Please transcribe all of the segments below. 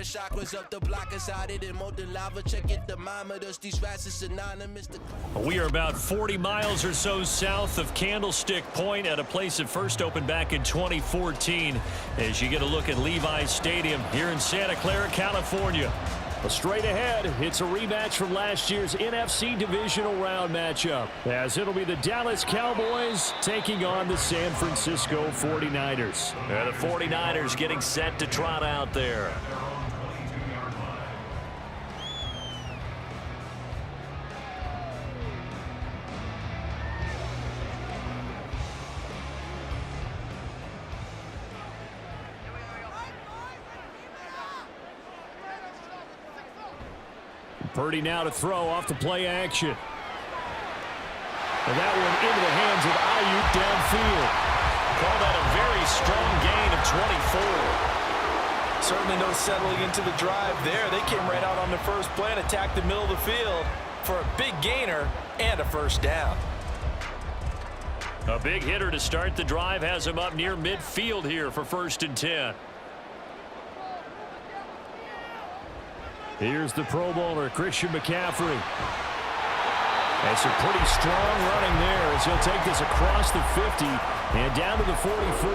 seven chakras up the block inside it and molten lava. Check it, thermometers. These rats is synonymous. We are about 40 miles or so south of Candlestick Point at a place that first opened back in 2014 as you get a look at Levi Stadium here in Santa Clara, California. Well, straight ahead, it's a rematch from last year's NFC Divisional Round matchup, as it'll be the Dallas Cowboys taking on the San Francisco 49ers. The 49ers getting set to trot out there. Purdy now to throw off the play action. And that one into the hands of Ayuk downfield. Call that a very strong gain of 24. Certainly no settling into the drive there. They came right out on the first play and attacked the middle of the field for a big gainer and a first down. A big hitter to start the drive has him up near midfield here for 1st and 10. Here's the Pro Bowler, Christian McCaffrey. And some pretty strong running there as he'll take this across the 50 and down to the 44.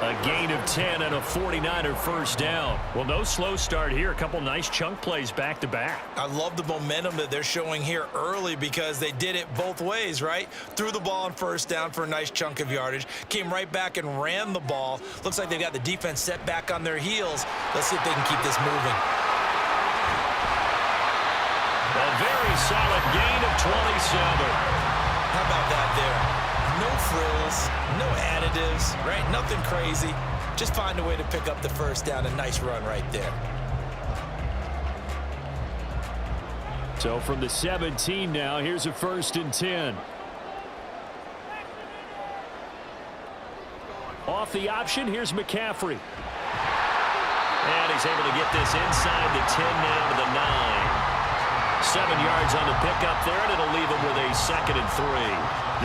A gain of 10 and a 49er first down. Well, no slow start here. A couple nice chunk plays back to back. I love the momentum that they're showing here early because they did it both ways, right? Threw the ball on first down for a nice chunk of yardage. Came right back and ran the ball. Looks like they've got the defense set back on their heels. Let's see if they can keep this moving. A very solid gain of 27. How about that there? No frills, no additives, right? Nothing crazy. Just find a way to pick up the first down. A nice run right there. So from the 17 now, here's a 1st and 10. Off the option, here's McCaffrey. And he's able to get this inside the 10 now to the 9. 7 yards on the pickup there, and it'll leave him with a 2nd and 3.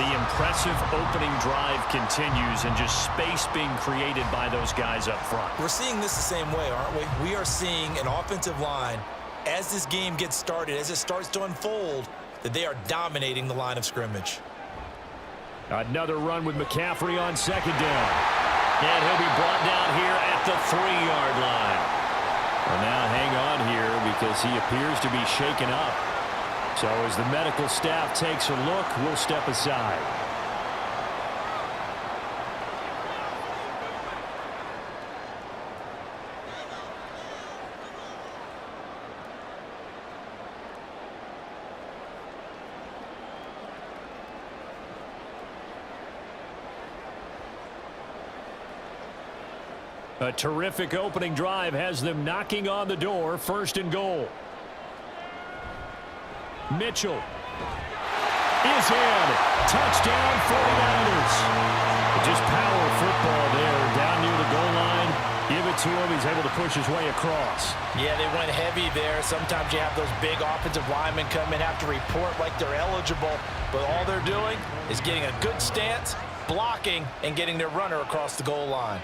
The impressive opening drive continues, and just space being created by those guys up front. We're seeing this the same way, aren't we? We are seeing an offensive line, as this game gets started, as it starts to unfold, that they are dominating the line of scrimmage. Another run with McCaffrey on 2nd down. And he'll be brought down here at the 3-yard line. Well, now hang on here because he appears to be shaken up. So as the medical staff takes a look, we'll step aside. A terrific opening drive has them knocking on the door. 1st and goal. Mitchell is in. Touchdown 49ers. Just power football there. Down near the goal line. Give it to him. He's able to push his way across. Yeah, they went heavy there. Sometimes you have those big offensive linemen come and have to report like they're eligible. But all they're doing is getting a good stance, blocking, and getting their runner across the goal line.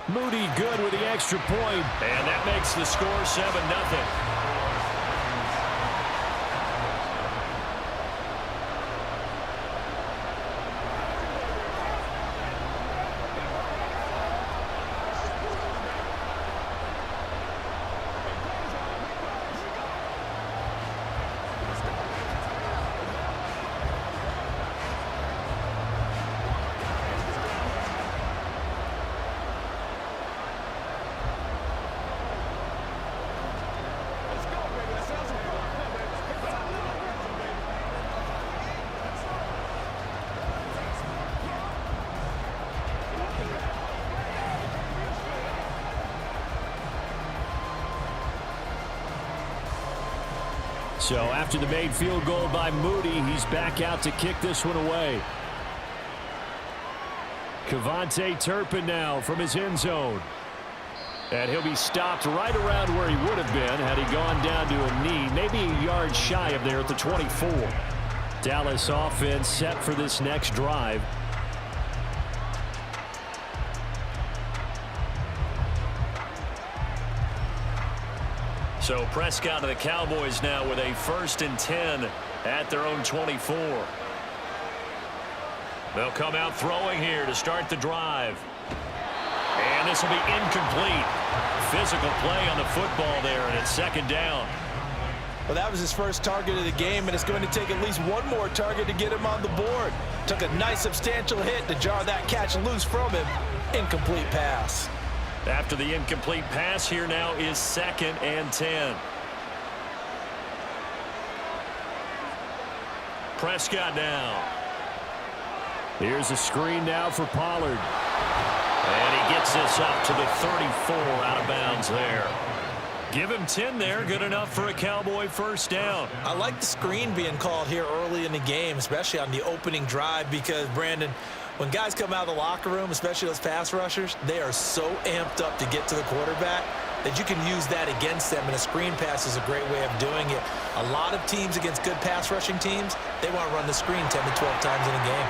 Moody good with the extra point. And that makes the score 7-0. So after the made field goal by Moody, he's back out to kick this one away. Kevontae Turpin now from his end zone. And he'll be stopped right around where he would have been had he gone down to a knee, maybe a yard shy of there at the 24. Dallas offense set for this next drive. So Prescott and the Cowboys now with a 1st and 10 at their own 24. They'll come out throwing here to start the drive. And this will be incomplete. Physical play on the football there, and it's 2nd down. Well, that was his first target of the game, and it's going to take at least one more target to get him on the board. Took a nice substantial hit to jar that catch loose from him. Incomplete pass. After the incomplete pass, here now is 2nd and 10. Prescott now. Here's a screen now for Pollard. And he gets this up to the 34, out of bounds there. Give him 10 there, good enough for a Cowboy 1st down. I like the screen being called here early in the game, especially on the opening drive, because, Brandon, when guys come out of the locker room, especially those pass rushers, they are so amped up to get to the quarterback that you can use that against them, and a screen pass is a great way of doing it. A lot of teams against good pass rushing teams, they want to run the screen 10 to 12 times in a game.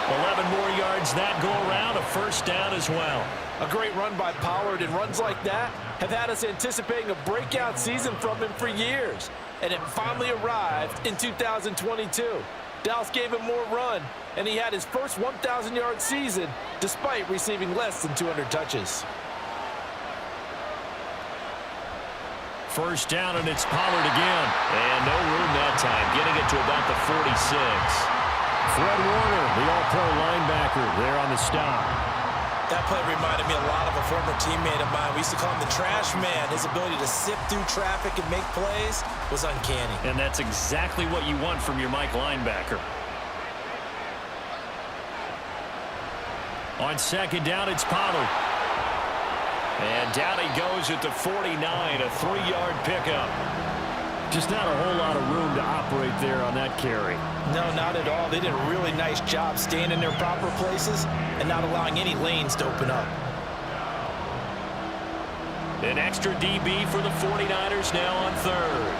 11 more yards that go around, a 1st down as well. A great run by Pollard, and runs like that have had us anticipating a breakout season from him for years. And it finally arrived in 2022. Dallas gave him more run, and he had his first 1,000-yard season despite receiving less than 200 touches. 1st down, and it's Pollard again. And no room that time, getting it to about the 46. Fred Warner, the all-pro linebacker, there on the stop. That play reminded me a lot of a former teammate of mine. We used to call him the trash man. His ability to sift through traffic and make plays was uncanny. And that's exactly what you want from your Mike linebacker. On 2nd down, it's Pollard. And down he goes at the 49, a 3-yard pickup. Just not a whole lot of room to operate there on that carry. No, not at all. They did a really nice job staying in their proper places and not allowing any lanes to open up. An extra DB for the 49ers now on 3rd.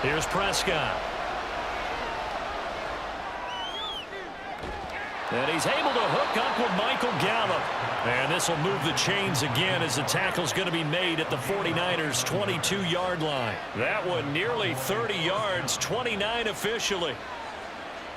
Here's Prescott. And he's able to hook up with Michael Gallup. And this will move the chains again as the tackle's going to be made at the 49ers' 22-yard line. That one nearly 30 yards, 29 officially.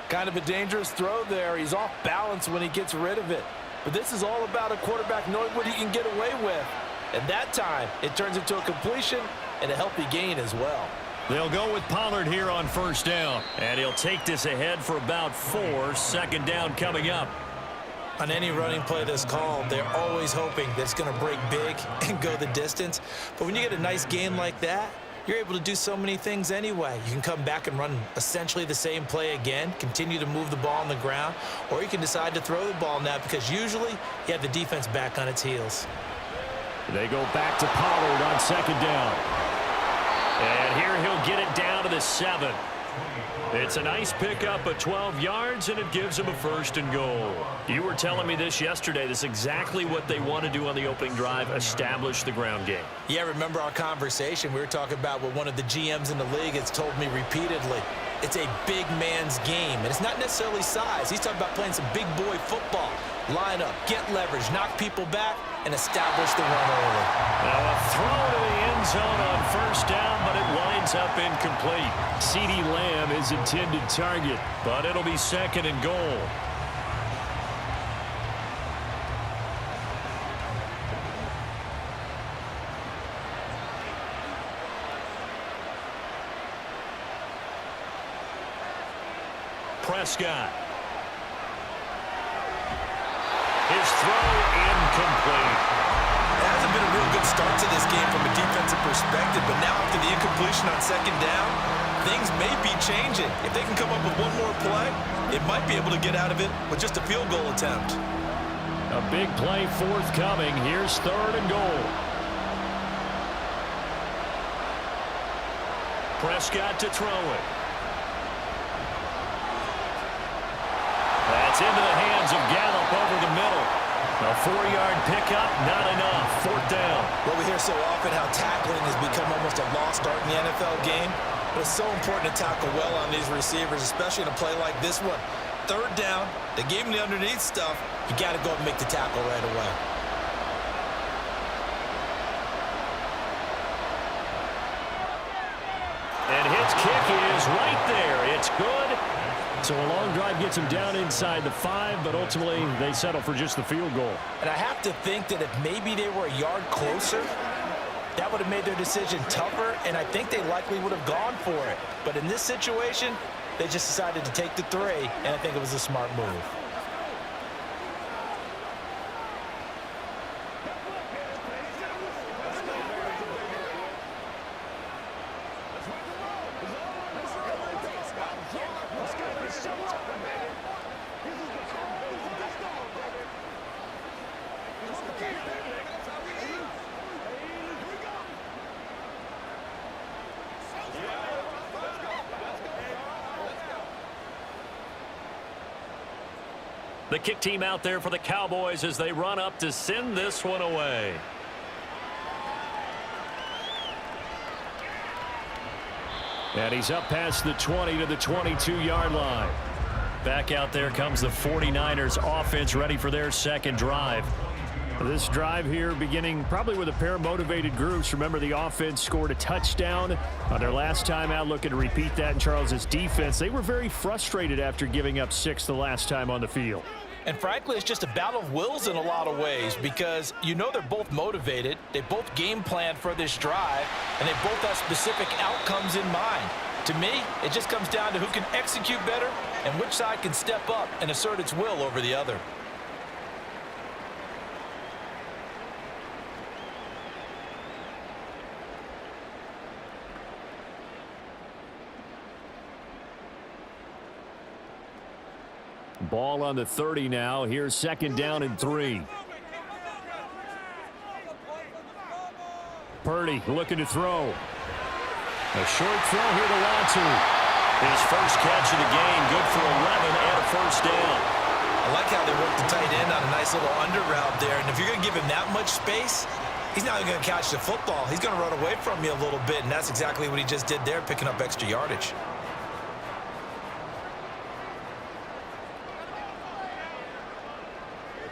Kind of a dangerous throw there. He's off balance when he gets rid of it. But this is all about a quarterback knowing what he can get away with. And that time, it turns into a completion and a healthy gain as well. They'll go with Pollard here on 1st down. And he'll take this ahead for about 4. 2nd down coming up. On any running play that's called, they're always hoping that it's going to break big and go the distance. But when you get a nice gain like that, you're able to do so many things anyway. You can come back and run essentially the same play again, continue to move the ball on the ground, or you can decide to throw the ball now because usually you have the defense back on its heels. They go back to Pollard on 2nd down. And here he'll get it down to the 7. It's a nice pickup of 12 yards, and it gives him a 1st and goal. You were telling me this yesterday. This is exactly what they want to do on the opening drive, establish the ground game. Yeah, remember our conversation. We were talking about what one of the GMs in the league has told me repeatedly. It's a big man's game, and it's not necessarily size. He's talking about playing some big boy football. Line up, get leverage, knock people back, and establish the run early. Now a throw to the end zone on 1st down, but it winds up incomplete. CeeDee Lamb is intended target, but it'll be 2nd and goal. Prescott. His throw incomplete. That hasn't been a real good start to this game from a defensive perspective, but now after the incompletion on 2nd down, things may be changing. If they can come up with one more play, it might be able to get out of it with just a field goal attempt. A big play forthcoming. Here's 3rd and goal. Prescott to throw it. That's into the hands of Gallup over the middle. A 4-yard pickup, not enough. 4th down. Well, we hear so often how tackling has become almost a lost art in the NFL game. But it's so important to tackle well on these receivers, especially in a play like this one. 3rd down, they gave him the underneath stuff. You got to go and make the tackle right away. Prescott's kick is right there. It's good. So a long drive gets them down inside the 5, but ultimately they settle for just the field goal. And I have to think that if maybe they were a yard closer, that would have made their decision tougher, and I think they likely would have gone for it. But in this situation, they just decided to take the 3, and I think it was a smart move. The kick team out there for the Cowboys as they run up to send this one away. And he's up past the 20 to the 22-yard line. Back out there comes the 49ers offense ready for their second drive. This drive here beginning probably with a pair of motivated groups. Remember, the offense scored a touchdown on their last time out, looking to repeat that in Charles's defense. They were very frustrated after giving up 6 the last time on the field. And frankly, it's just a battle of wills in a lot of ways because you know they're both motivated. They both game planned for this drive, and they both have specific outcomes in mind. To me, it just comes down to who can execute better and which side can step up and assert its will over the other. Ball on the 30 now. Here's second down and 3. Purdy looking to throw. A short throw here to Latu. His first catch of the game, good for 11 and a first down. I like how they worked the tight end on a nice little under route there. And if you're going to give him that much space, he's not going to catch the football. He's going to run away from you a little bit, and that's exactly what he just did there, picking up extra yardage.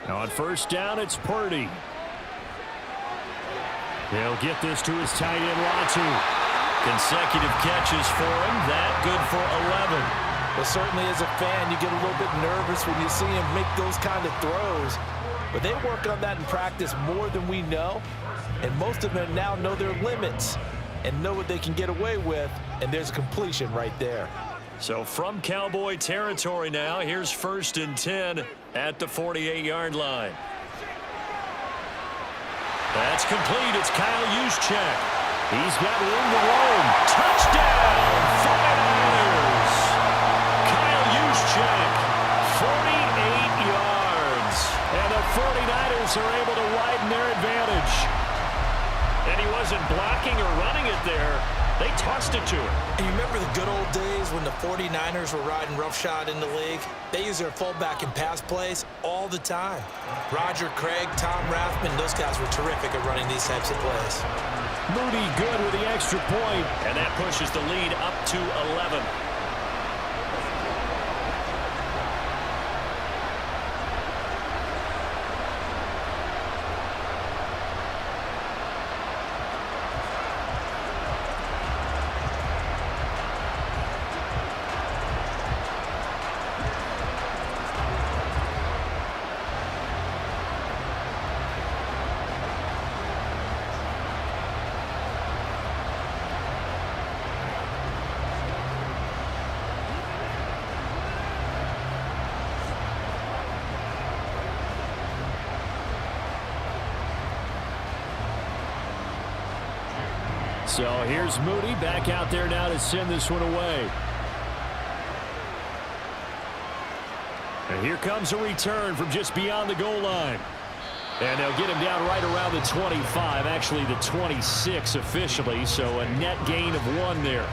Now on first down, it's Purdy. He'll get this to his tight end, Latu. Consecutive catches for him. That good for 11. Well, certainly as a fan, you get a little bit nervous when you see him make those kind of throws. But they work on that in practice more than we know. And most of them now know their limits and know what they can get away with. And there's a completion right there. So from Cowboy territory now, here's first and 10 at the 48-yard line. That's complete. It's Kyle Juszczyk. He's got room to roam. Touchdown, 49ers. Kyle Juszczyk, 48 yards. And the 49ers are able to widen their advantage. And he wasn't blocking or running it there. They tossed it to him. And you remember the good old days when the 49ers were riding roughshod in the league? They used their fullback in pass plays all the time. Roger Craig, Tom Rathman, those guys were terrific at running these types of plays. Moody good with the extra point, and that pushes the lead up to 11. So here's Moody back out there now to send this one away. And here comes a return from just beyond the goal line. And they'll get him down right around the 25, actually the 26 officially, so a net gain of 1 there.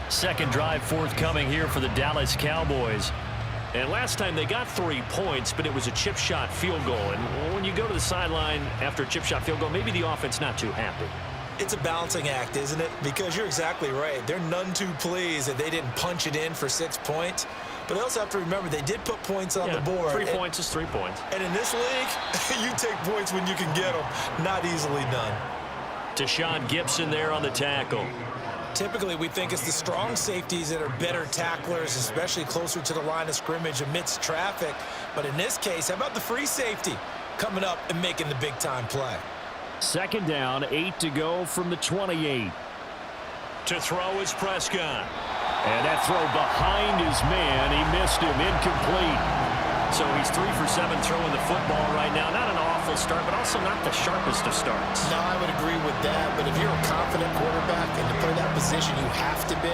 Second drive forthcoming here for the Dallas Cowboys. And last time they got 3 points, but it was a chip shot field goal. And when you go to the sideline after a chip shot field goal, maybe the offense not too happy. It's a balancing act, isn't it? Because you're exactly right. They're none too pleased that they didn't punch it in for 6 points. But they also have to remember they did put points on the board. 3 points is 3 points. And in this league, you take points when you can get them. Not easily done. Tashawn Gibson there on the tackle. Typically, we think it's the strong safeties that are better tacklers, especially closer to the line of scrimmage amidst traffic. But in this case, how about the free safety coming up and making the big-time play? Second down, 8 to go from the 28. To throw is Prescott. And that throw behind his man. He missed him. Incomplete. So he's 3 for 7 throwing the football right now. Not an awful start, but also not the sharpest of starts. No, I would agree with that. But if you're a confident quarterback and to play that position, you have to be.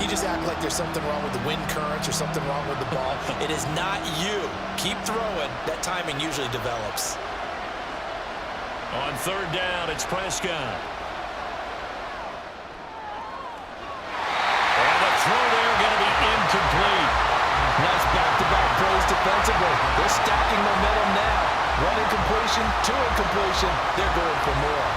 You just act like there's something wrong with the wind currents or something wrong with the ball. It is not you. Keep throwing. That timing usually develops. On third down, it's Prescott. And the throw there going to be incomplete. Nice back-to-back plays defensively. They're stacking momentum now. 1 incompletion, 2 incompletion. They're going for more.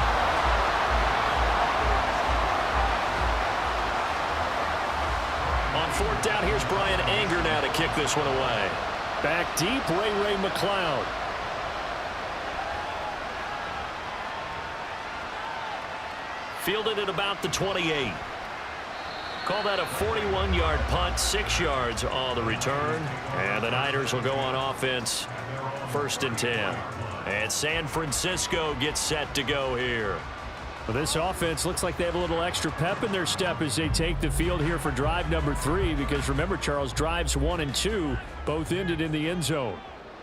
On fourth down, here's Brian Anger now to kick this one away. Back deep, Ray McLeod. Fielded at about the 28. Call that a 41-yard punt, 6 yards on the return. And the Niners will go on offense, 1st and 10. And San Francisco gets set to go here. Well, this offense looks like they have a little extra pep in their step as they take the field here for drive number 3. Because remember, Charles, drives 1 and 2 both ended in the end zone.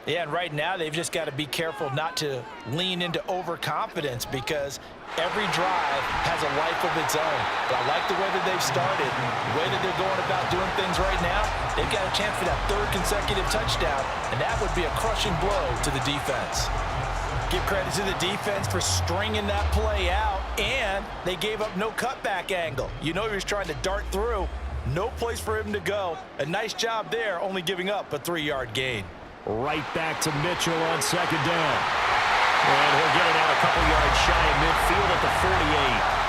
Yeah, and right now they've just got to be careful not to lean into overconfidence because every drive has a life of its own. But I like the way that they've started, the way that they're going about doing things right now. They've got a chance for that 3rd consecutive touchdown, and that would be a crushing blow to the defense. Give credit to the defense for stringing that play out, and they gave up no cutback angle. You know he was trying to dart through. No place for him to go. A nice job there, only giving up a 3-yard gain. Right back to Mitchell on second down. And he'll get it out a couple yards shy of midfield at the 48.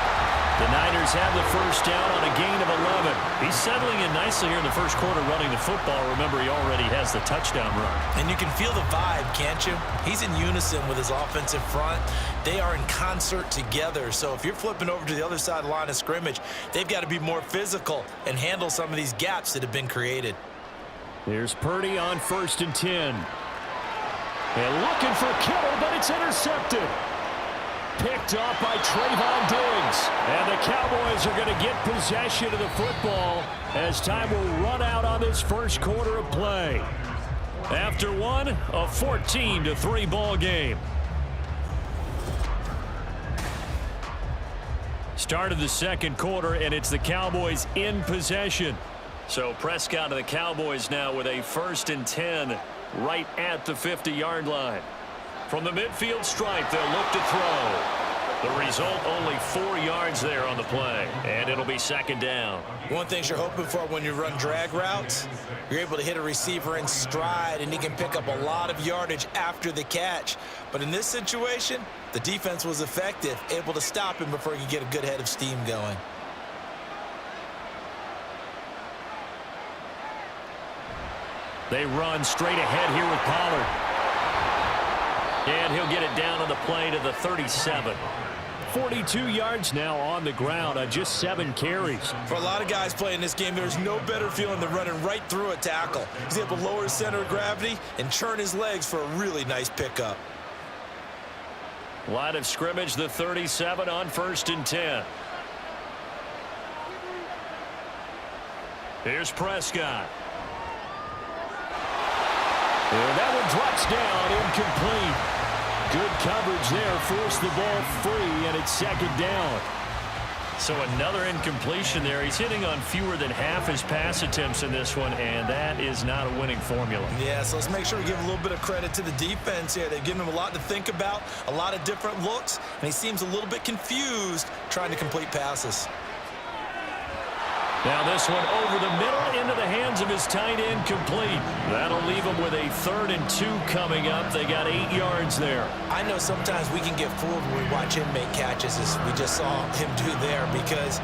The Niners have the first down on a gain of 11. He's settling in nicely here in the first quarter running the football. Remember, he already has the touchdown run. And you can feel the vibe, can't you? He's in unison with his offensive front. They are in concert together. So if you're flipping over to the other side of the line of scrimmage, they've got to be more physical and handle some of these gaps that have been created. Here's Purdy on 1st and 10. And looking for Kittle, but it's intercepted. Picked off by Trayvon Diggs. And the Cowboys are going to get possession of the football as time will run out on this first quarter of play. After one, a 14-3 ball game. Start of the second quarter, and it's the Cowboys in possession. So Prescott of the Cowboys now with a 1st and 10 right at the 50-yard line. From the midfield stripe, they'll look to throw. The result, only 4 yards there on the play, and it'll be 2nd down. One thing you're hoping for when you run drag routes, you're able to hit a receiver in stride, and he can pick up a lot of yardage after the catch. But in this situation, the defense was effective, able to stop him before he could get a good head of steam going. They run straight ahead here with Pollard. And he'll get it down on the play to the 37. 42 yards now on the ground on just 7 carries. For a lot of guys playing this game, there's no better feeling than running right through a tackle. He's able to lower his center of gravity and churn his legs for a really nice pickup. Line of scrimmage, the 37 on 1st and 10. Here's Prescott. And that one drops down, incomplete. Good coverage there, forced the ball free, and it's 2nd down. So another incompletion there. He's hitting on fewer than half his pass attempts in this one, and that is not a winning formula. Yeah, so let's make sure we give a little bit of credit to the defense here. They've given him a lot to think about, a lot of different looks, and he seems a little bit confused trying to complete passes. Now this one over the middle into the hands of his tight end, complete. That'll leave him with a 3rd and 2 coming up. They got 8 yards there. I know sometimes we can get fooled when we watch him make catches, as we just saw him do there, because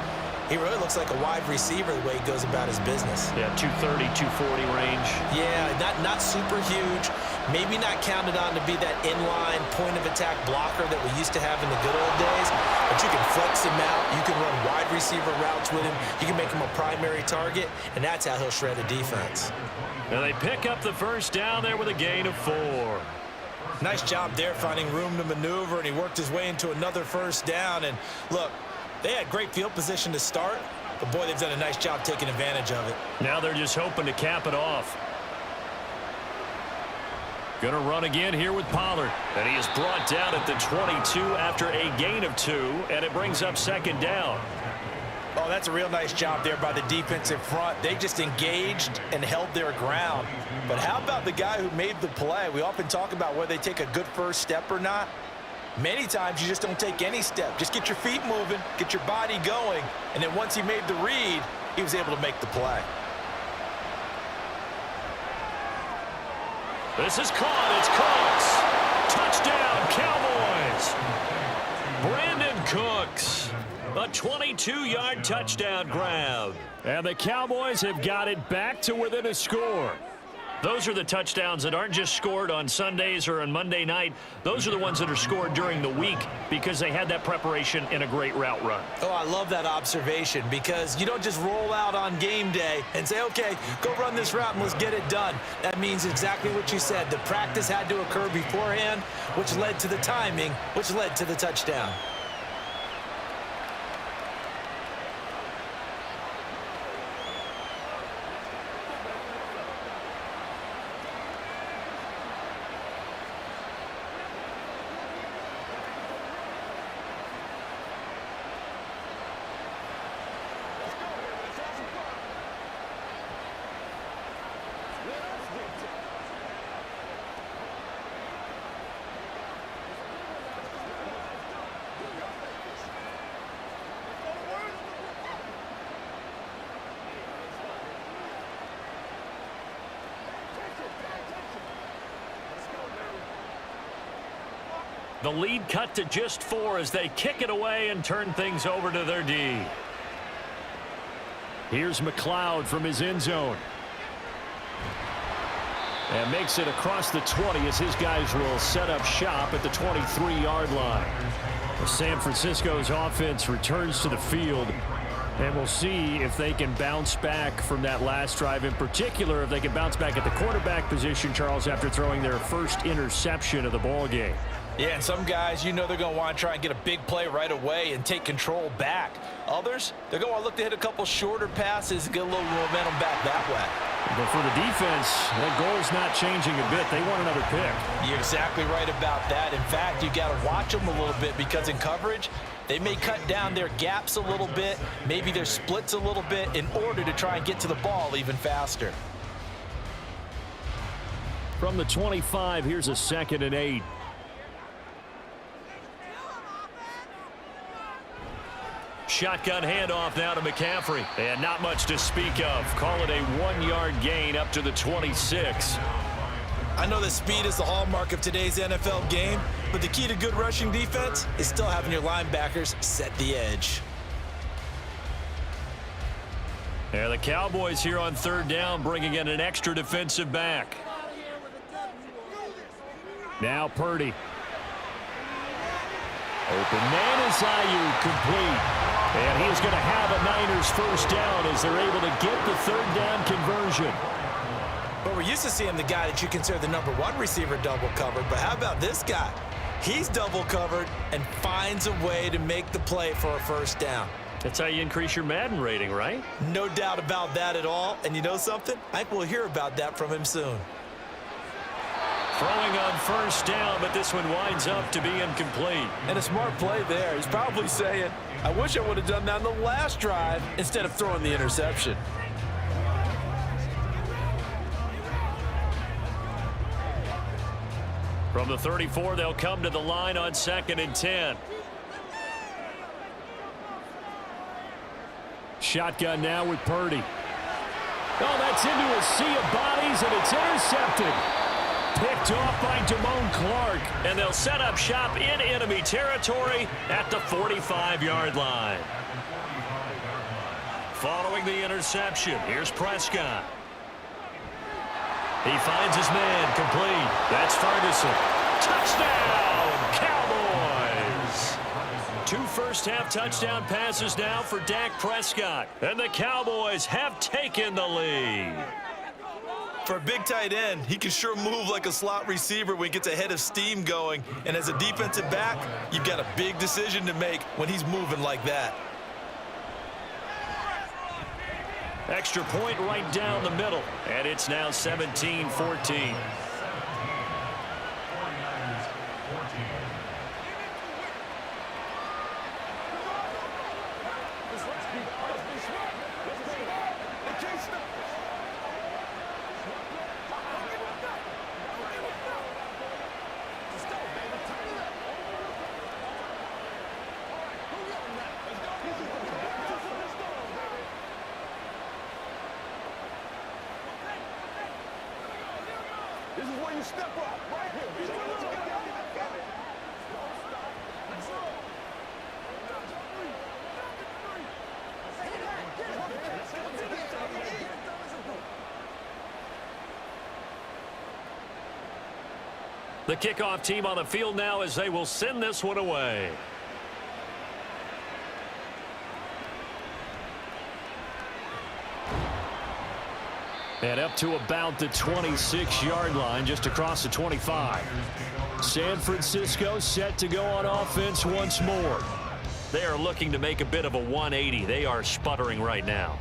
he really looks like a wide receiver the way he goes about his business. Yeah, 230, 240 range. Yeah, not super huge, Maybe not counted on to be that inline point-of-attack blocker that we used to have in the good old days, but you can flex him out. You can run wide receiver routes with him. You can make him a primary target, and that's how he'll shred a defense. And they pick up the first down there with a gain of 4. Nice job there finding room to maneuver, and he worked his way into another first down. And look, they had great field position to start, but boy, they've done a nice job taking advantage of it. Now they're just hoping to cap it off. Going to run again here with Pollard. And he is brought down at the 22 after a gain of 2, and it brings up second down. Oh, that's a real nice job there by the defensive front. They just engaged and held their ground. But how about the guy who made the play? We often talk about whether they take a good first step or not. Many times you just don't take any step. Just get your feet moving, get your body going, and then once he made the read, he was able to make the play. This is caught. It's Cooks. Touchdown, Cowboys. Brandon Cooks. A 22-yard touchdown grab. And the Cowboys have got it back to within a score. Those are the touchdowns that aren't just scored on Sundays or on Monday night. Those are the ones that are scored during the week because they had that preparation in a great route run. Oh, I love that observation because you don't just roll out on game day and say, okay, go run this route and let's get it done. That means exactly what you said. The practice had to occur beforehand, which led to the timing, which led to the touchdown. The lead cut to just 4 as they kick it away and turn things over to their D. Here's McLeod from his end zone. And makes it across the 20 as his guys will set up shop at the 23-yard line. San Francisco's offense returns to the field. And we'll see if they can bounce back from that last drive. In particular, if they can bounce back at the quarterback position, Charles, after throwing their first interception of the ball game. Yeah, and some guys, you know they're going to want to try and get a big play right away and take control back. Others, they're going to want to look to hit a couple shorter passes and get a little momentum back that way. But for the defense, that goal's not changing a bit. They want another pick. You're exactly right about that. In fact, you got to watch them a little bit because in coverage, they may cut down their gaps a little bit, maybe their splits a little bit in order to try and get to the ball even faster. From the 25, here's a 2nd and 8. Shotgun handoff now to McCaffrey. And not much to speak of. Call it a 1-yard gain up to the 26. I know that speed is the hallmark of today's NFL game, but the key to good rushing defense is still having your linebackers set the edge. And the Cowboys here on 3rd down, bringing in an extra defensive back. Now Purdy. Open man is Ayuk, complete. And he is going to have a Niners first down as they're able to get the 3rd down conversion. But we're used to seeing the guy that you consider the #1 receiver double covered. But how about this guy? He's double covered and finds a way to make the play for a first down. That's how you increase your Madden rating, right? No doubt about that at all. And you know something? I think we'll hear about that from him soon. Throwing on first down, but this one winds up to be incomplete. And a smart play there. He's probably saying, I wish I would have done that on the last drive instead of throwing the interception. From the 34, they'll come to the line on 2nd and 10. Shotgun now with Purdy. Oh, that's into a sea of bodies, and it's intercepted. Picked off by Damone Clark, and they'll set up shop in enemy territory at the 45-yard line. Following the interception, here's Prescott. He finds his man, complete. That's Ferguson. Touchdown, Cowboys! 2 first-half touchdown passes now for Dak Prescott. And the Cowboys have taken the lead. For a big tight end, he can sure move like a slot receiver when he gets a head of steam going. And as a defensive back, you've got a big decision to make when he's moving like that. Extra point right down the middle. And it's now 17-14. This is where you step up, right here. The kickoff team on the field now as they will send this one away. And up to about the 26-yard line, just across the 25. San Francisco set to go on offense once more. They are looking to make a bit of a 180. They are sputtering right now.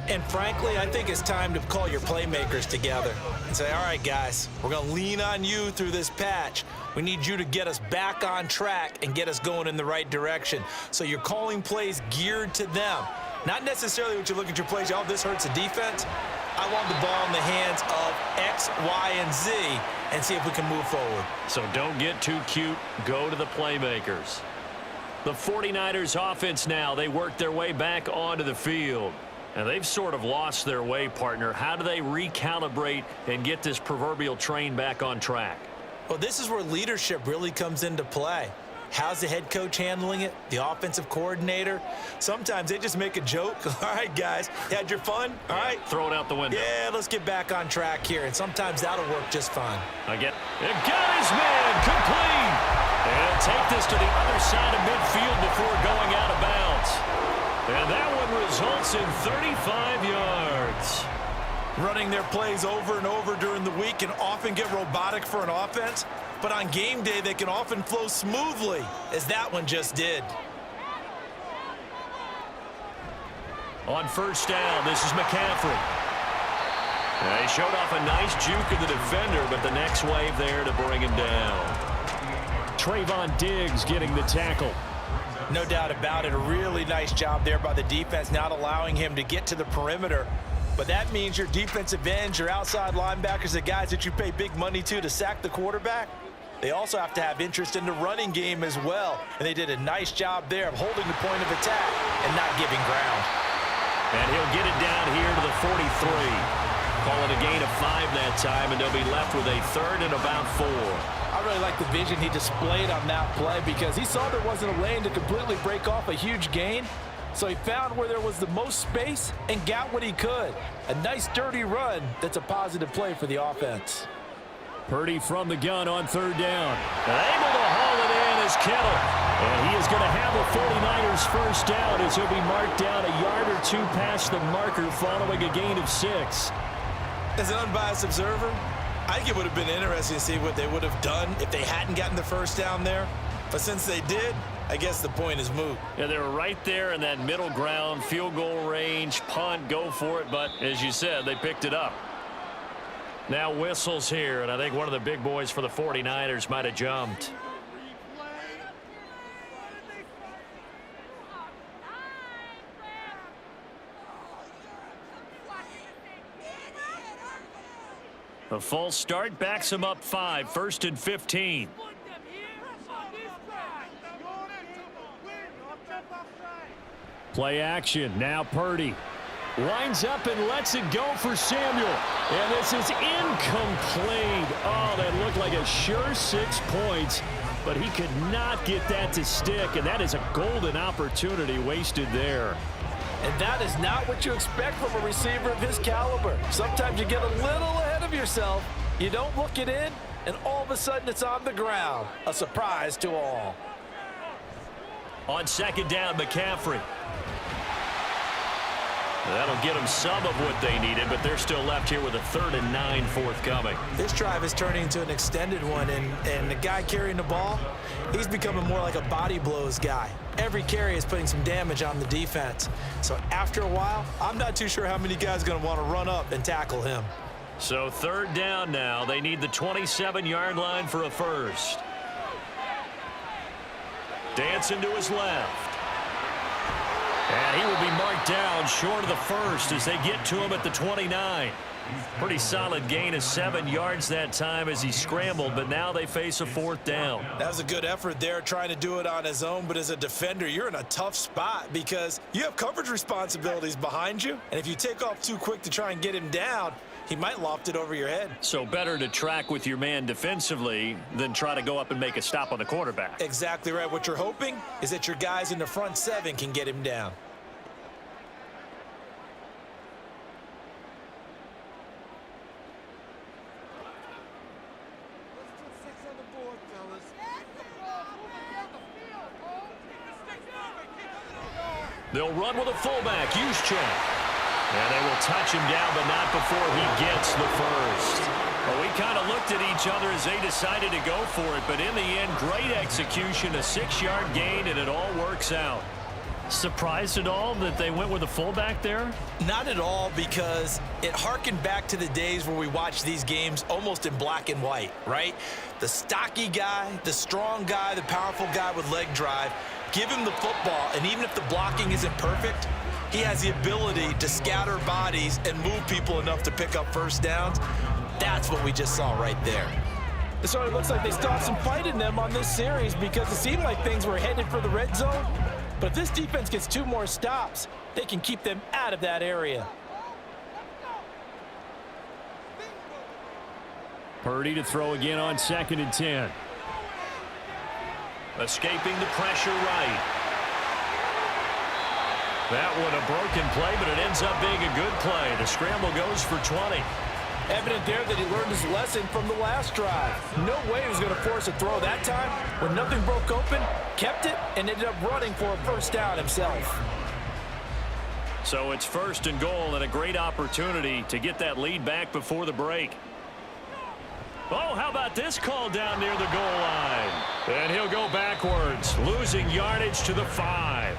And frankly, I think it's time to call your playmakers together and say, all right, guys, we're going to lean on you through this patch. We need you to get us back on track and get us going in the right direction. So you're calling plays geared to them. Not necessarily what you look at your plays, oh, this hurts the defense. I want the ball in the hands of X, Y, and Z and see if we can move forward. So don't get too cute. Go to the playmakers. The 49ers offense now, they work their way back onto the field. And they've sort of lost their way, partner. How do they recalibrate and get this proverbial train back on track? Well, this is where leadership really comes into play. How's the head coach handling it? The offensive coordinator? Sometimes they just make a joke. All right, guys, had your fun? All right. Throw it out the window. Yeah, let's get back on track here. And sometimes that'll work just fine. Again, it got his man complete. And take this to the other side of midfield before going out of bounds. And that one results in 35 yards. Running their plays over and over during the week can often get robotic for an offense, but on game day they can often flow smoothly, as that one just did. On first down, this is McCaffrey. He showed off a nice juke of the defender, but the next wave there to bring him down. Trayvon Diggs getting the tackle. No doubt about it. A really nice job there by the defense, not allowing him to get to the perimeter. But that means your defensive ends, your outside linebackers, the guys that you pay big money to sack the quarterback, they also have to have interest in the running game as well. And they did a nice job there of holding the point of attack and not giving ground. And he'll get it down here to the 43. Call it a gain of 5 that time, and they'll be left with a third and about 4. I really like the vision he displayed on that play because he saw there wasn't a lane to completely break off a huge gain. So he found where there was the most space and got what he could. A nice dirty run that's a positive play for the offense. Purdy from the gun on third down. Able to haul it in is Kittle. And he is going to have the 49ers first down as he'll be marked down a yard or 2 past the marker following a gain of 6. As an unbiased observer, I think it would have been interesting to see what they would have done if they hadn't gotten the first down there. But since they did, I guess the point is moot. Yeah, they were right there in that middle ground, field goal range, punt, go for it. But as you said, they picked it up. Now whistles here, and I think one of the big boys for the 49ers might have jumped. A false start backs him up 5, 1st and 15. Play action. Now Purdy lines up and lets it go for Samuel. And this is incomplete. Oh, that looked like a sure 6 points. But he could not get that to stick. And that is a golden opportunity wasted there. And that is not what you expect from a receiver of his caliber. Sometimes you get a little ahead of yourself. You don't look it in, and all of a sudden it's on the ground. A surprise to all. On second down, McCaffrey. That'll get them some of what they needed, but they're still left here with a 3rd and 9 forthcoming. This drive is turning into an extended one, and the guy carrying the ball, he's becoming more like a body blows guy. Every carry is putting some damage on the defense. So after a while, I'm not too sure how many guys are going to want to run up and tackle him. So 3rd down now. They need the 27-yard line for a first. Dancing to his left. And he will be marked down short of the first as they get to him at the 29. Pretty solid gain of 7 yards that time as he scrambled, but now they face a 4th down. That was a good effort there trying to do it on his own, but as a defender, you're in a tough spot because you have coverage responsibilities behind you, and if you take off too quick to try and get him down, he might loft it over your head. So better to track with your man defensively than try to go up and make a stop on the quarterback. Exactly right. What you're hoping is that your guys in the front 7 can get him down. They'll run with a fullback, Juszczyk. And they will touch him down, but not before he gets the first. Well, we kind of looked at each other as they decided to go for it, but in the end, great execution, a 6-yard gain, and it all works out. Surprised at all that they went with a fullback there? Not at all, because it harkened back to the days where we watched these games almost in black and white, right? The stocky guy, the strong guy, the powerful guy with leg drive, give him the football, and even if the blocking isn't perfect, he has the ability to scatter bodies and move people enough to pick up first downs. That's what we just saw right there. So it looks like they still have some fight in them on this series because it seemed like things were headed for the red zone. But if this defense gets 2 more stops, they can keep them out of that area. Purdy to throw again on 2nd and 10. Escaping the pressure right. That one a broken play, but it ends up being a good play. The scramble goes for 20. Evident there that he learned his lesson from the last drive. No way he was going to force a throw that time. When nothing broke open, kept it, and ended up running for a first down himself. So it's 1st and goal and a great opportunity to get that lead back before the break. Oh, how about this call down near the goal line? And he'll go backwards, losing yardage to the 5.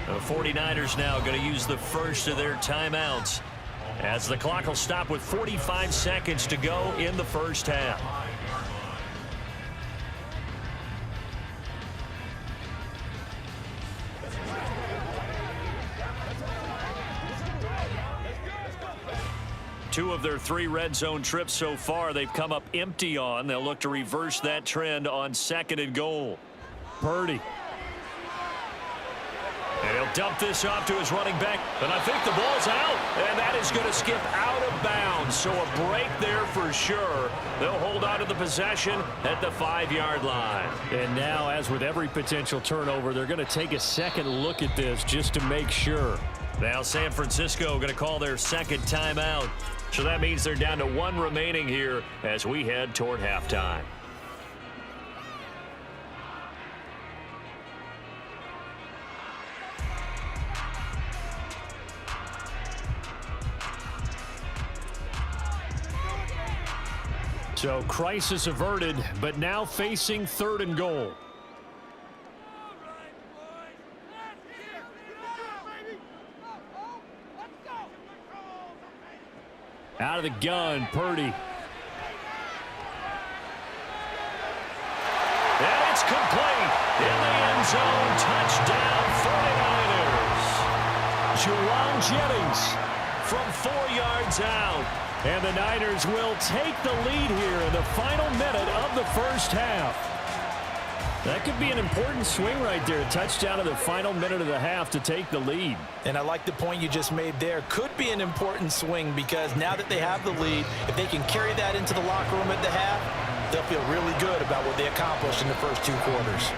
The 49ers now going to use the first of their timeouts as the clock will stop with 45 seconds to go in the first half. Two of their 3 red zone trips so far they've come up empty on. They'll look to reverse that trend on 2nd and goal. Purdy. And he'll dump this off to his running back. And I think the ball's out. And that is going to skip out of bounds. So a break there for sure. They'll hold on to the possession at the 5-yard line. And now, as with every potential turnover, they're going to take a second look at this just to make sure. Now San Francisco going to call their 2nd timeout. So that means they're down to 1 remaining here as we head toward halftime. So crisis averted, but now facing 3rd and goal. Out of the gun, Purdy. And it's complete. In the end zone, touchdown 49ers. Juwan Jennings from 4 yards out. And the Niners will take the lead here in the final minute of the first half. That could be an important swing right there. A touchdown in the final minute of the half to take the lead. And I like the point you just made there. Could be an important swing because now that they have the lead, if they can carry that into the locker room at the half, they'll feel really good about what they accomplished in the first 2 quarters.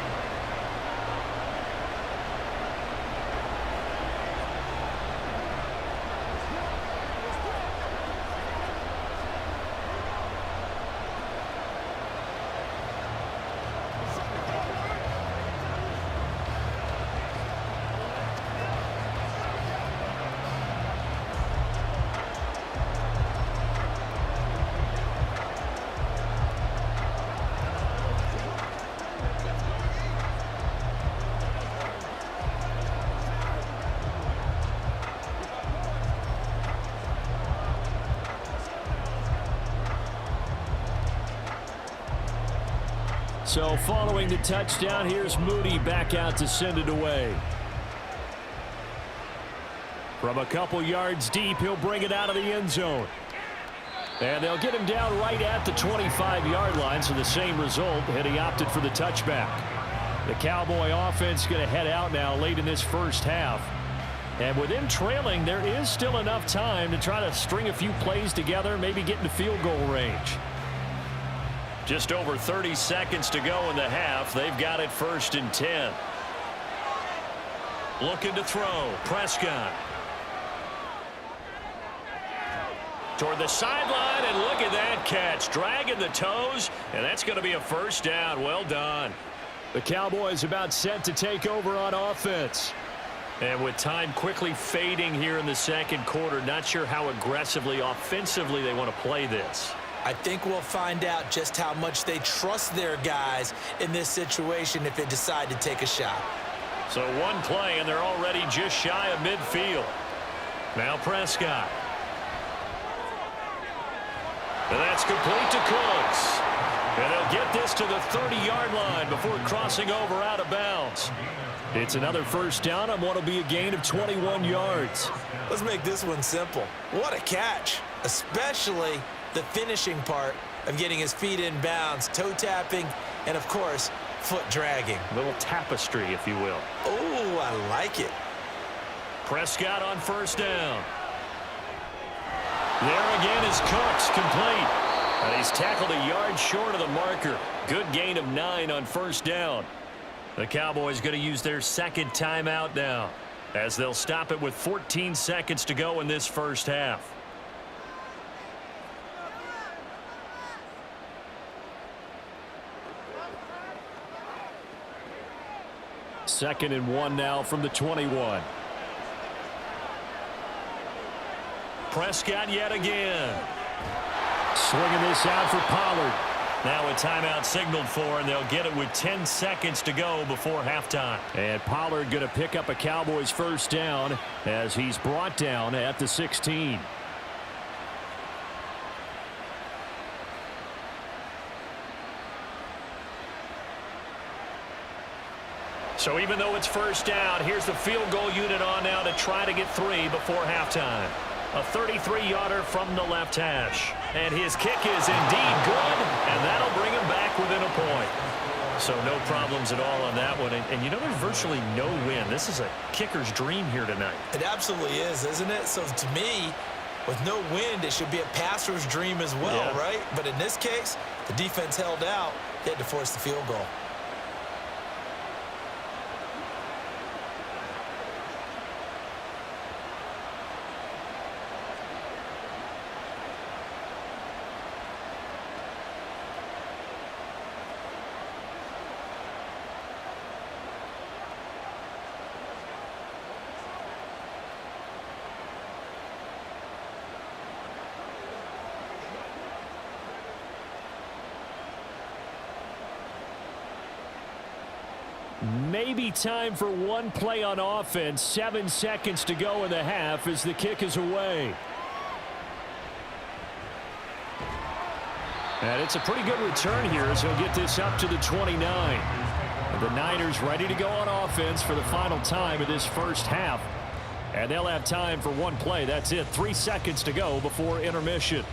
So following the touchdown, here's Moody back out to send it away. From a couple yards deep, he'll bring it out of the end zone. And they'll get him down right at the 25-yard line, so the same result, and he opted for the touchback. The Cowboy offense going to head out now late in this first half. And with him trailing, there is still enough time to try to string a few plays together, maybe get into field goal range. Just over 30 seconds to go in the half. They've got it 1st and 10. Looking to throw. Prescott. Toward the sideline, and look at that catch. Dragging the toes, and that's going to be a first down. Well done. The Cowboys about set to take over on offense. And with time quickly fading here in the second quarter, not sure how aggressively, offensively they want to play this. I think we'll find out just how much they trust their guys in this situation if they decide to take a shot. So one play, and they're already just shy of midfield. Now Prescott. And that's complete to Cooks. And they'll get this to the 30-yard line before crossing over out of bounds. It's another first down on what will be a gain of 21 yards. Let's make this one simple. What a catch, especially the finishing part of getting his feet in bounds, toe tapping, and of course, foot dragging. A little tapestry, if you will. Oh, I like it. Prescott on first down. There again is Cooks, complete. And he's tackled a yard short of the marker. Good gain of 9 on first down. The Cowboys going to use their second timeout now, as they'll stop it with 14 seconds to go in this first half. Second and 1 now from the 21. Prescott yet again. Swinging this out for Pollard. Now a timeout signaled for, and they'll get it with 10 seconds to go before halftime. And Pollard going to pick up a Cowboys first down as he's brought down at the 16. So even though it's first down, here's the field goal unit on now to try to get 3 before halftime. A 33-yarder from the left hash. And his kick is indeed good, and that'll bring him back within a point. So no problems at all on that one. And you know, there's virtually no wind. This is a kicker's dream here tonight. It absolutely is, isn't it? So to me, with no wind, it should be a passer's dream as well, right? But in this case, the defense held out. They had to force the field goal. Maybe time for one play on offense. 7 seconds to go in the half as the kick is away. And it's a pretty good return here as he'll get this up to the 29. And the Niners ready to go on offense for the final time of this first half. And they'll have time for one play. That's it. 3 seconds to go before intermission.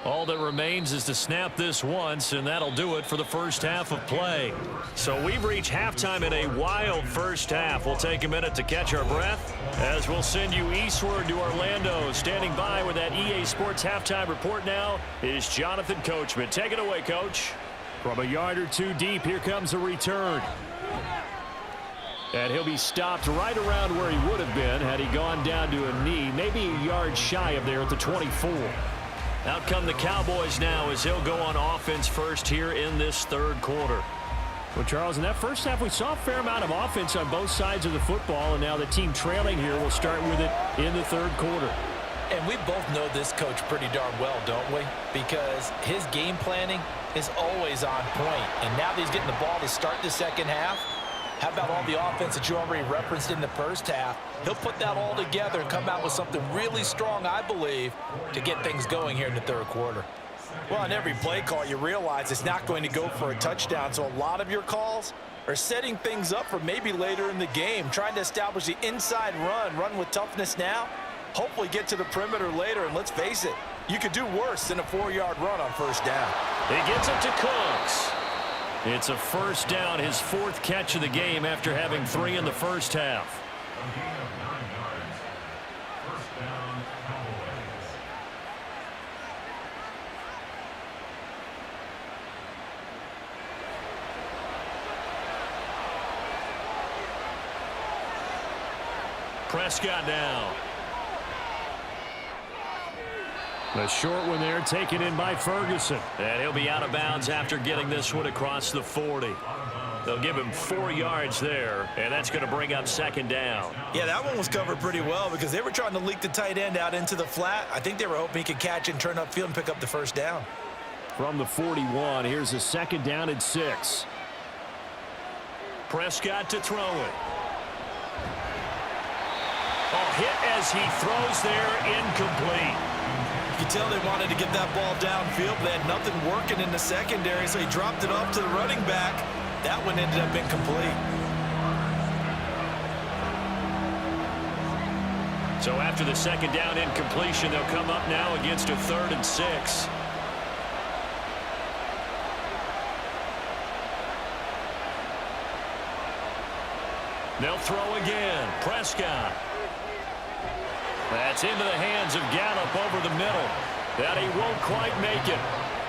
All that remains is to snap this once, and that'll do it for the first half of play. So we've reached halftime in a wild first half. We'll take a minute to catch our breath as we'll send you eastward to Orlando. Standing by with that EA Sports halftime report now is Jonathan Coachman. Take it away, Coach. From a yard or two deep, here comes a return. And he'll be stopped right around where he would have been had he gone down to a knee, maybe a yard shy of there at the 24. Out come the Cowboys now as he'll go on offense first here in this third quarter. Well, Charles, in that first half, we saw a fair amount of offense on both sides of the football, and now the team trailing here will start with it in the third quarter. And we both know this coach pretty darn well, don't we? Because his game planning is always on point. And now that he's getting the ball to start the second half, How about all the offense that you already referenced in the first half? He'll put that all together and come out with something really strong, I believe, to get things going here in the third quarter. Well, on every play call, you realize it's not going to go for a touchdown, so a lot of your calls are setting things up for maybe later in the game, trying to establish the inside run with toughness now, hopefully get to the perimeter later, and let's face it, you could do worse than a 4-yard run on first down. He gets it to Cooks. It's a first down, his 4th catch of the game after having 3 in the first half. Prescott now. The short one there taken in by Ferguson. And he'll be out of bounds after getting this one across the 40. They'll give him 4 yards there, and that's going to bring up second down. Yeah, that one was covered pretty well because they were trying to leak the tight end out into the flat. I think they were hoping he could catch it and turn upfield and pick up the first down. From the 41, here's a second down and 6. Prescott to throw it. Oh, hit as he throws there, incomplete. You can tell they wanted to get that ball downfield, but they had nothing working in the secondary, so he dropped it off to the running back. That one ended up incomplete. So after the second down incompletion, they'll come up now against a 3rd and 6. They'll throw again. Prescott. That's into the hands of Gallup over the middle. That he won't quite make it.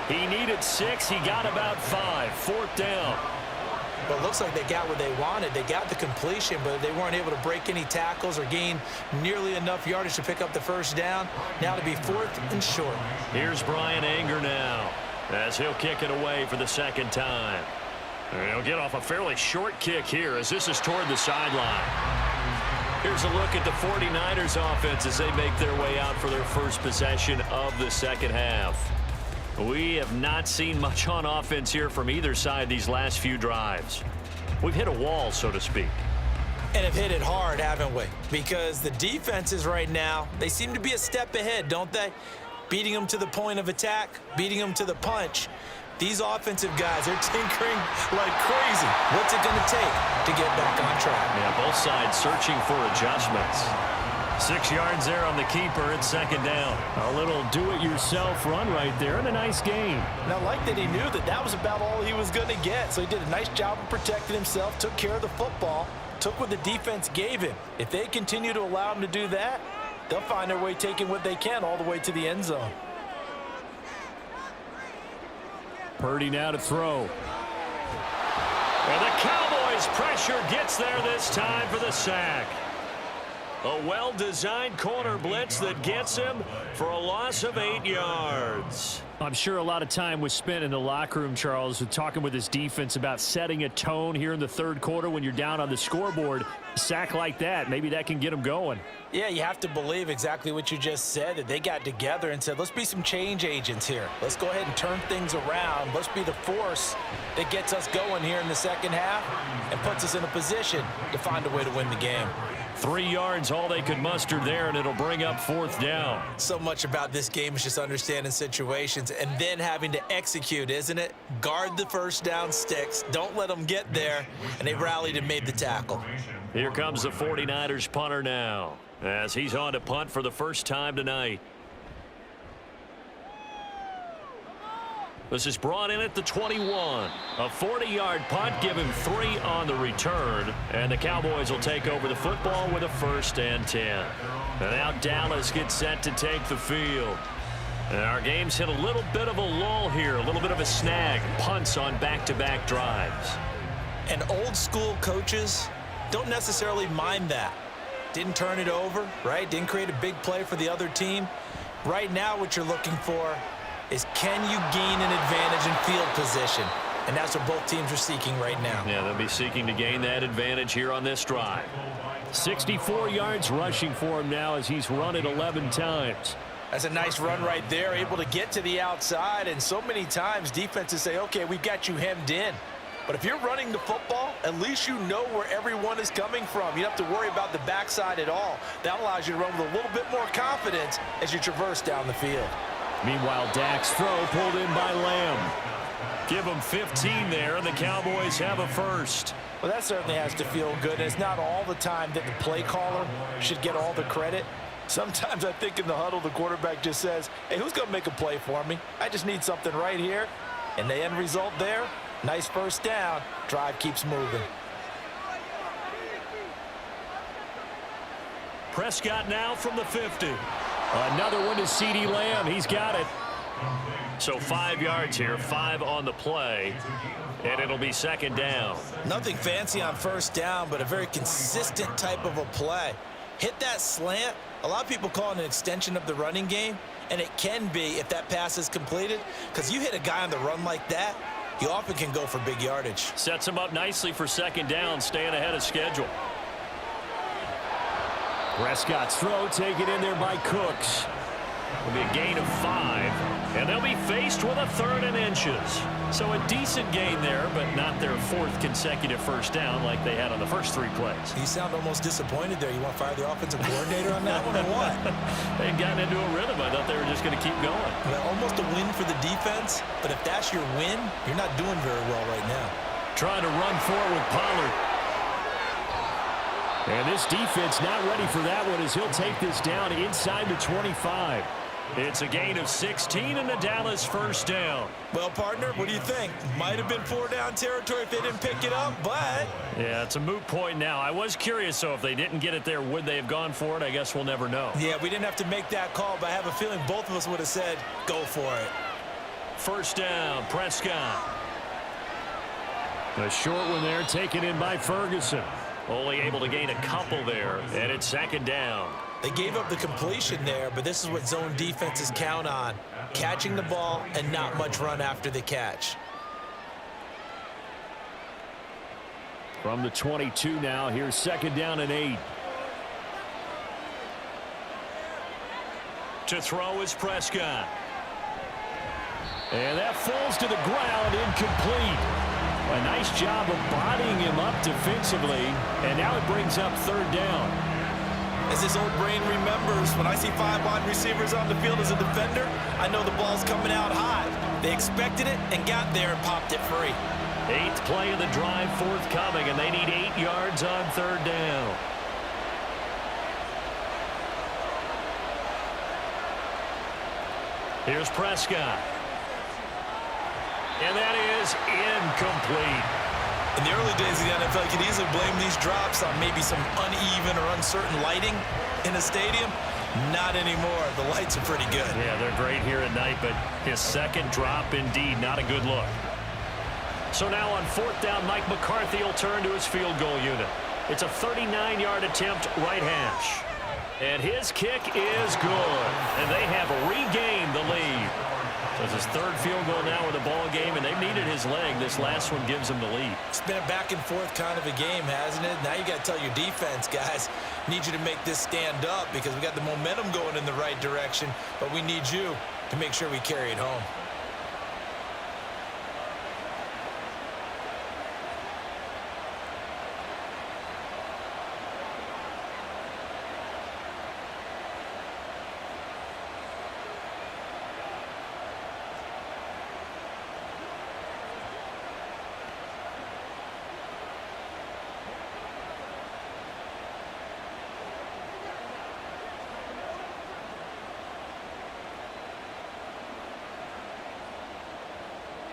He needed 6. He got about 5. 4th down. Well, it looks like they got what they wanted. They got the completion, but they weren't able to break any tackles or gain nearly enough yardage to pick up the first down. Now to be 4th and short. Here's Brian Anger now as he'll kick it away for the second time. And he'll get off a fairly short kick here as this is toward the sideline. Here's a look at the 49ers offense as they make their way out for their first possession of the second half. We have not seen much on offense here from either side these last few drives. We've hit a wall, so to speak. And have hit it hard, haven't we? Because the defenses right now, they seem to be a step ahead, don't they? Beating them to the point of attack, beating them to the punch. These offensive guys, they're tinkering like crazy. What's it going to take to get back on track? Yeah, both sides searching for adjustments. 6 yards there on the keeper. It's second down. A little do-it-yourself run right there and a nice gain. And I like that he knew that that was about all he was going to get. So he did a nice job of protecting himself, took care of the football, took what the defense gave him. If they continue to allow him to do that, they'll find their way taking what they can all the way to the end zone. Purdy now to throw. And the Cowboys pressure gets there this time for the sack. A well-designed corner blitz that gets him for a loss of 8 yards. I'm sure a lot of time was spent in the locker room, Charles, with talking with his defense about setting a tone here in the third quarter when you're down on the scoreboard. A sack like that, maybe that can get him going. Yeah, you have to believe exactly what you just said, that they got together and said, let's be some change agents here. Let's go ahead and turn things around. Let's be the force that gets us going here in the second half and puts us in a position to find a way to win the game. 3 yards, all they could muster there, and it'll bring up 4th down. So much about this game is just understanding situations and then having to execute, isn't it? Guard the first down sticks. Don't let them get there. And they rallied and made the tackle. Here comes the 49ers punter now as he's on to punt for the first time tonight. This is brought in at the 21. A 40-yard punt, give him 3 on the return. And the Cowboys will take over the football with a 1st and 10. And now Dallas gets set to take the field. And our game's hit a little bit of a lull here, a little bit of a snag. Punts on back-to-back drives. And old-school coaches don't necessarily mind that. Didn't turn it over, right? Didn't create a big play for the other team. Right now what you're looking for is can you gain an advantage in field position? And that's what both teams are seeking right now. Yeah, they'll be seeking to gain that advantage here on this drive. 64 yards rushing for him now as he's run it 11 times. That's a nice run right there, able to get to the outside. And so many times defenses say, okay, we've got you hemmed in. But if you're running the football, at least you know where everyone is coming from. You don't have to worry about the backside at all. That allows you to run with a little bit more confidence as you traverse down the field. Meanwhile, Dak's throw pulled in by Lamb. Give them 15 there, and the Cowboys have a first. Well, that certainly has to feel good. And it's not all the time that the play caller should get all the credit. Sometimes I think in the huddle, the quarterback just says, hey, who's going to make a play for me? I just need something right here. And the end result there, nice first down. Drive keeps moving. Prescott now from the 50. Another one to CeeDee Lamb. He's got it. So 5 yards here, 5 on the play, and it'll be second down. Nothing fancy on first down, but a very consistent type of a play. Hit that slant. A lot of people call it an extension of the running game, and it can be if that pass is completed, because you hit a guy on the run like that, you often can go for big yardage. Sets him up nicely for second down, staying ahead of schedule. Prescott's throw taken in there by Cooks. Will be a gain of 5, and they'll be faced with a 3rd and inches. So a decent gain there, but not their 4th consecutive first down like they had on the first 3 plays. You sound almost disappointed there. You want to fire the offensive coordinator on that one or what? They had gotten into a rhythm. I thought they were just going to keep going. Well, almost a win for the defense, but if that's your win, you're not doing very well right now. Trying to run forward with Pollard. And this defense not ready for that one as he'll take this down inside the 25. It's a gain of 16 and the Dallas first down. Well, partner, what do you think? Might have been 4-down territory if they didn't pick it up, but... Yeah, it's a moot point now. I was curious, so if they didn't get it there, would they have gone for it? I guess we'll never know. Yeah, we didn't have to make that call, but I have a feeling both of us would have said, go for it. First down, Prescott. A short one there taken in by Ferguson. Only able to gain a couple there, and it's second down. They gave up the completion there, but this is what zone defenses count on. Catching the ball and not much run after the catch. From the 22 now, here's second down and 8. To throw is Prescott. And that falls to the ground, incomplete. A nice job of bodying him up defensively, and now it brings up third down. As this old brain remembers, when I see 5 wide receivers on the field as a defender, I know the ball's coming out high. They expected it and got there and popped it free. 8th play of the drive forthcoming, and they need 8 yards on third down. Here's Prescott. And that is incomplete. In the early days of the NFL, you could easily blame these drops on maybe some uneven or uncertain lighting in a stadium. Not anymore. The lights are pretty good. Yeah, they're great here at night, but his second drop, indeed, not a good look. So now on 4th down, Mike McCarthy will turn to his field goal unit. It's a 39-yard attempt, right hash. And his kick is good. And they have regained the lead. So it's his 3rd field goal now in the ball game, and they've needed his leg. This last one gives him the lead. It's been a back and forth kind of a game, hasn't it? Now you got to tell your defense, guys, need you to make this stand up because we got the momentum going in the right direction, but we need you to make sure we carry it home.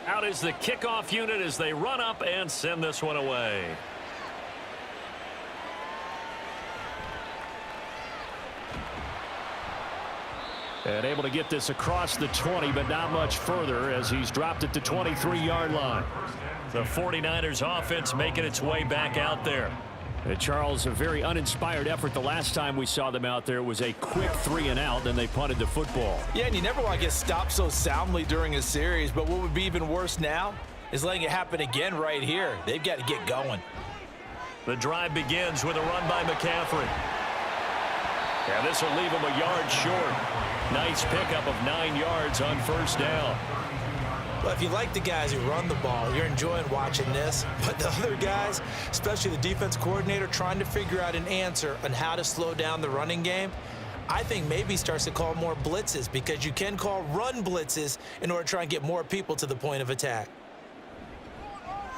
Out is the kickoff unit as they run up and send this one away. And able to get this across the 20, but not much further as he's dropped it to 23-yard line. The 49ers offense making its way back out there. Charles, a very uninspired effort the last time we saw them out there. It was a quick 3-and-out, then they punted the football. Yeah, and you never want to get stopped so soundly during a series, but what would be even worse now is letting it happen again right here. They've got to get going. The drive begins with a run by McCaffrey. Yeah, this will leave him a yard short. Nice pickup of 9 yards on first down. Well, if you like the guys who run the ball, you're enjoying watching this. But the other guys, especially the defense coordinator, trying to figure out an answer on how to slow down the running game, I think maybe starts to call more blitzes, because you can call run blitzes in order to try and get more people to the point of attack.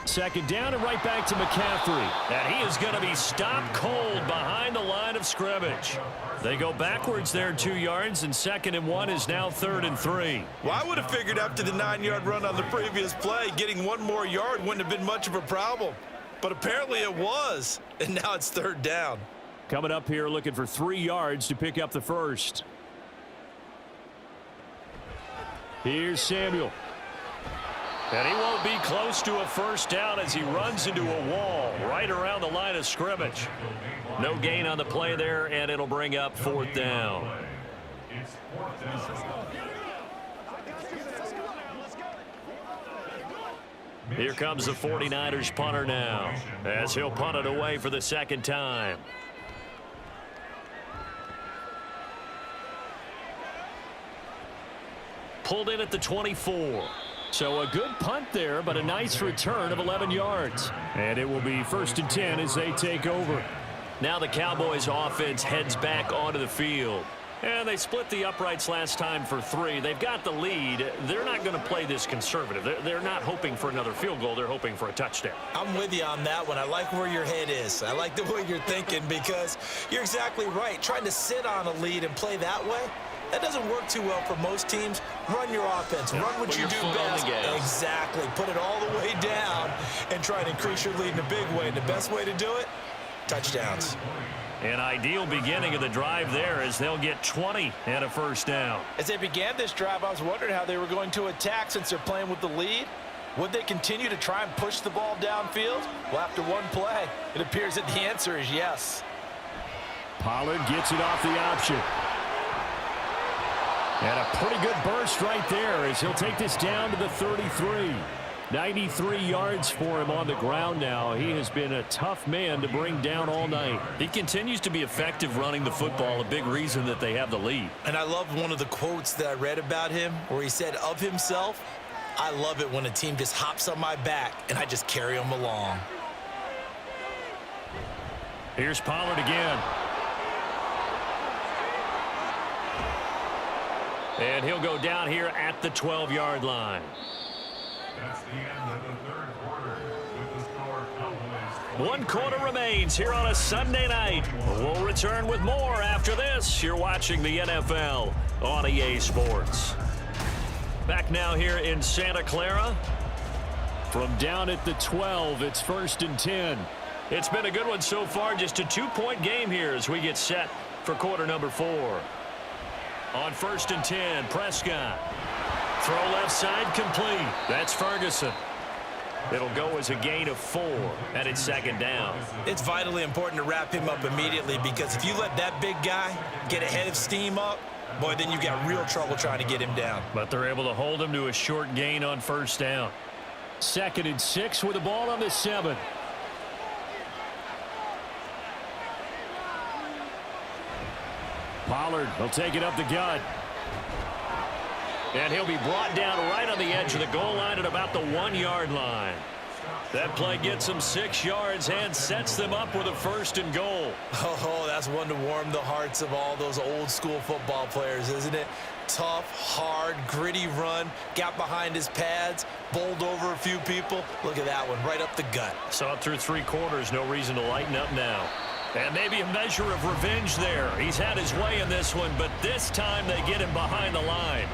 Second down and right back to McCaffrey. And he is going to be stopped cold behind the line of scrimmage. They go backwards there 2 yards, and 2nd and 1 is now 3rd and 3. Well, I would have figured after the 9-yard run on the previous play, getting 1 more yard wouldn't have been much of a problem. But apparently it was, and now it's 3rd down. Coming up here looking for 3 yards to pick up the first. Here's Samuel. And he won't be close to a first down as he runs into a wall right around the line of scrimmage. No gain on the play there, and it'll bring up 4th down. Here comes the 49ers punter now, as he'll punt it away for the 2nd time. Pulled in at the 24. So a good punt there, but a nice return of 11 yards. And it will be 1st and 10 as they take over. Now the Cowboys offense heads back onto the field. And they split the uprights last time for 3. They've got the lead. They're not going to play this conservative. They're not hoping for another field goal. They're hoping for a touchdown. I'm with you on that one. I like where your head is. I like the way you're thinking, because you're exactly right. Trying to sit on a lead and play that way, that doesn't work too well for most teams. Run your offense. Run what you do best. Exactly. Put it all the way down and try and increase your lead in a big way. And the best way to do it, touchdowns. An ideal beginning of the drive there, as they'll get 20 and a first down. As they began this drive, I was wondering how they were going to attack since they're playing with the lead. Would they continue to try and push the ball downfield? Well, after one play, it appears that the answer is yes. Pollard gets it off the option. And a pretty good burst right there, as he'll take this down to the 33. 93 yards for him on the ground now. He has been a tough man to bring down all night. He continues to be effective running the football, a big reason that they have the lead. And I love one of the quotes that I read about him, where he said of himself, "I love it when a team just hops on my back and I just carry them along." Here's Pollard again. And he'll go down here at the 12-yard line. That's the end of the 3rd quarter with the score Cowboys. 1 quarter remains here on a Sunday night. We'll return with more after this. You're watching the NFL on EA Sports. Back now here in Santa Clara. From down at the 12, it's 1st and 10. It's been a good one so far. Just a 2-point game here as we get set for quarter number 4. On 1st and 10, Prescott. Throw left side complete. That's Ferguson. It'll go as a gain of 4, and it's 2nd down. It's vitally important to wrap him up immediately, because if you let that big guy get ahead of steam up, boy, then you got real trouble trying to get him down. But they're able to hold him to a short gain on 1st down. 2nd and 6 with the ball on the 7. Pollard will take it up the gut. And he'll be brought down right on the edge of the goal line at about the 1-yard line. That play gets them 6 yards and sets them up with a 1st and goal. Oh, that's one to warm the hearts of all those old school football players, isn't it? Tough, hard, gritty run, got behind his pads, bowled over a few people. Look at that one, right up the gut. Saw it through 3 quarters, no reason to lighten up now. And maybe a measure of revenge there. He's had his way in this one, but this time they get him behind the line.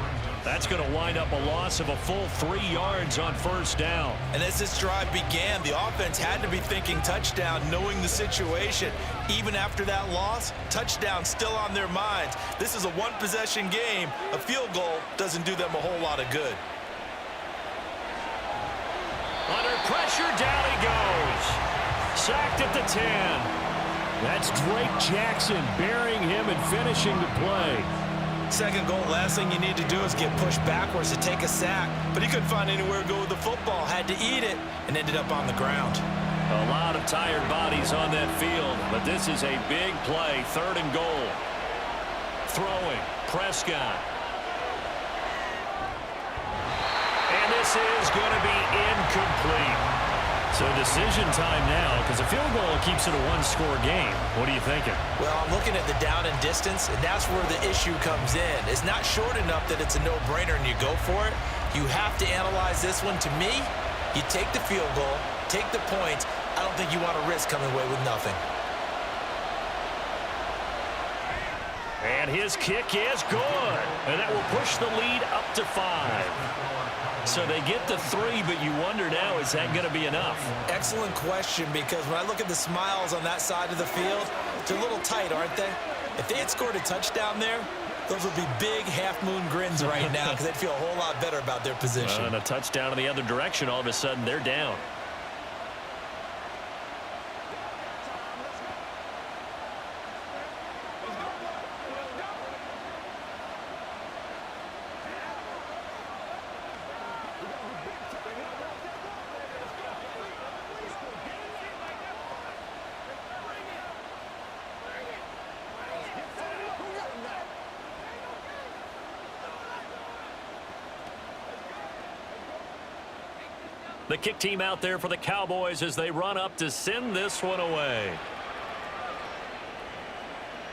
That's going to wind up a loss of a full 3 yards on 1st down. And as this drive began, the offense had to be thinking touchdown, knowing the situation. Even after that loss, touchdown still on their minds. This is a 1-possession game. A field goal doesn't do them a whole lot of good. Under pressure, down he goes. Sacked at the 10. That's Drake Jackson burying him and finishing the play. 2nd goal, last thing you need to do is get pushed backwards to take a sack. But he couldn't find anywhere to go with the football, had to eat it, and ended up on the ground. A lot of tired bodies on that field, but this is a big play, 3rd and goal. Throwing, Prescott. And this this is going to be incomplete. So decision time now, because a field goal keeps it a one-score game. What are you thinking? Well, I'm looking at the down and distance, and that's where the issue comes in. It's not short enough that it's a no-brainer and you go for it. You have to analyze this one. To me, you take the field goal, take the points. I don't think you want to risk coming away with nothing. And his kick is good. And that will push the lead up to 5. So they get the 3, but you wonder now, is that going to be enough? Excellent question, because when I look at the smiles on that side of the field, they're a little tight, aren't they? If they had scored a touchdown there, those would be big half-moon grins right now because they'd feel a whole lot better about their position. And a touchdown in the other direction, all of a sudden they're down. The kick team out there for the Cowboys as they run up to send this one away.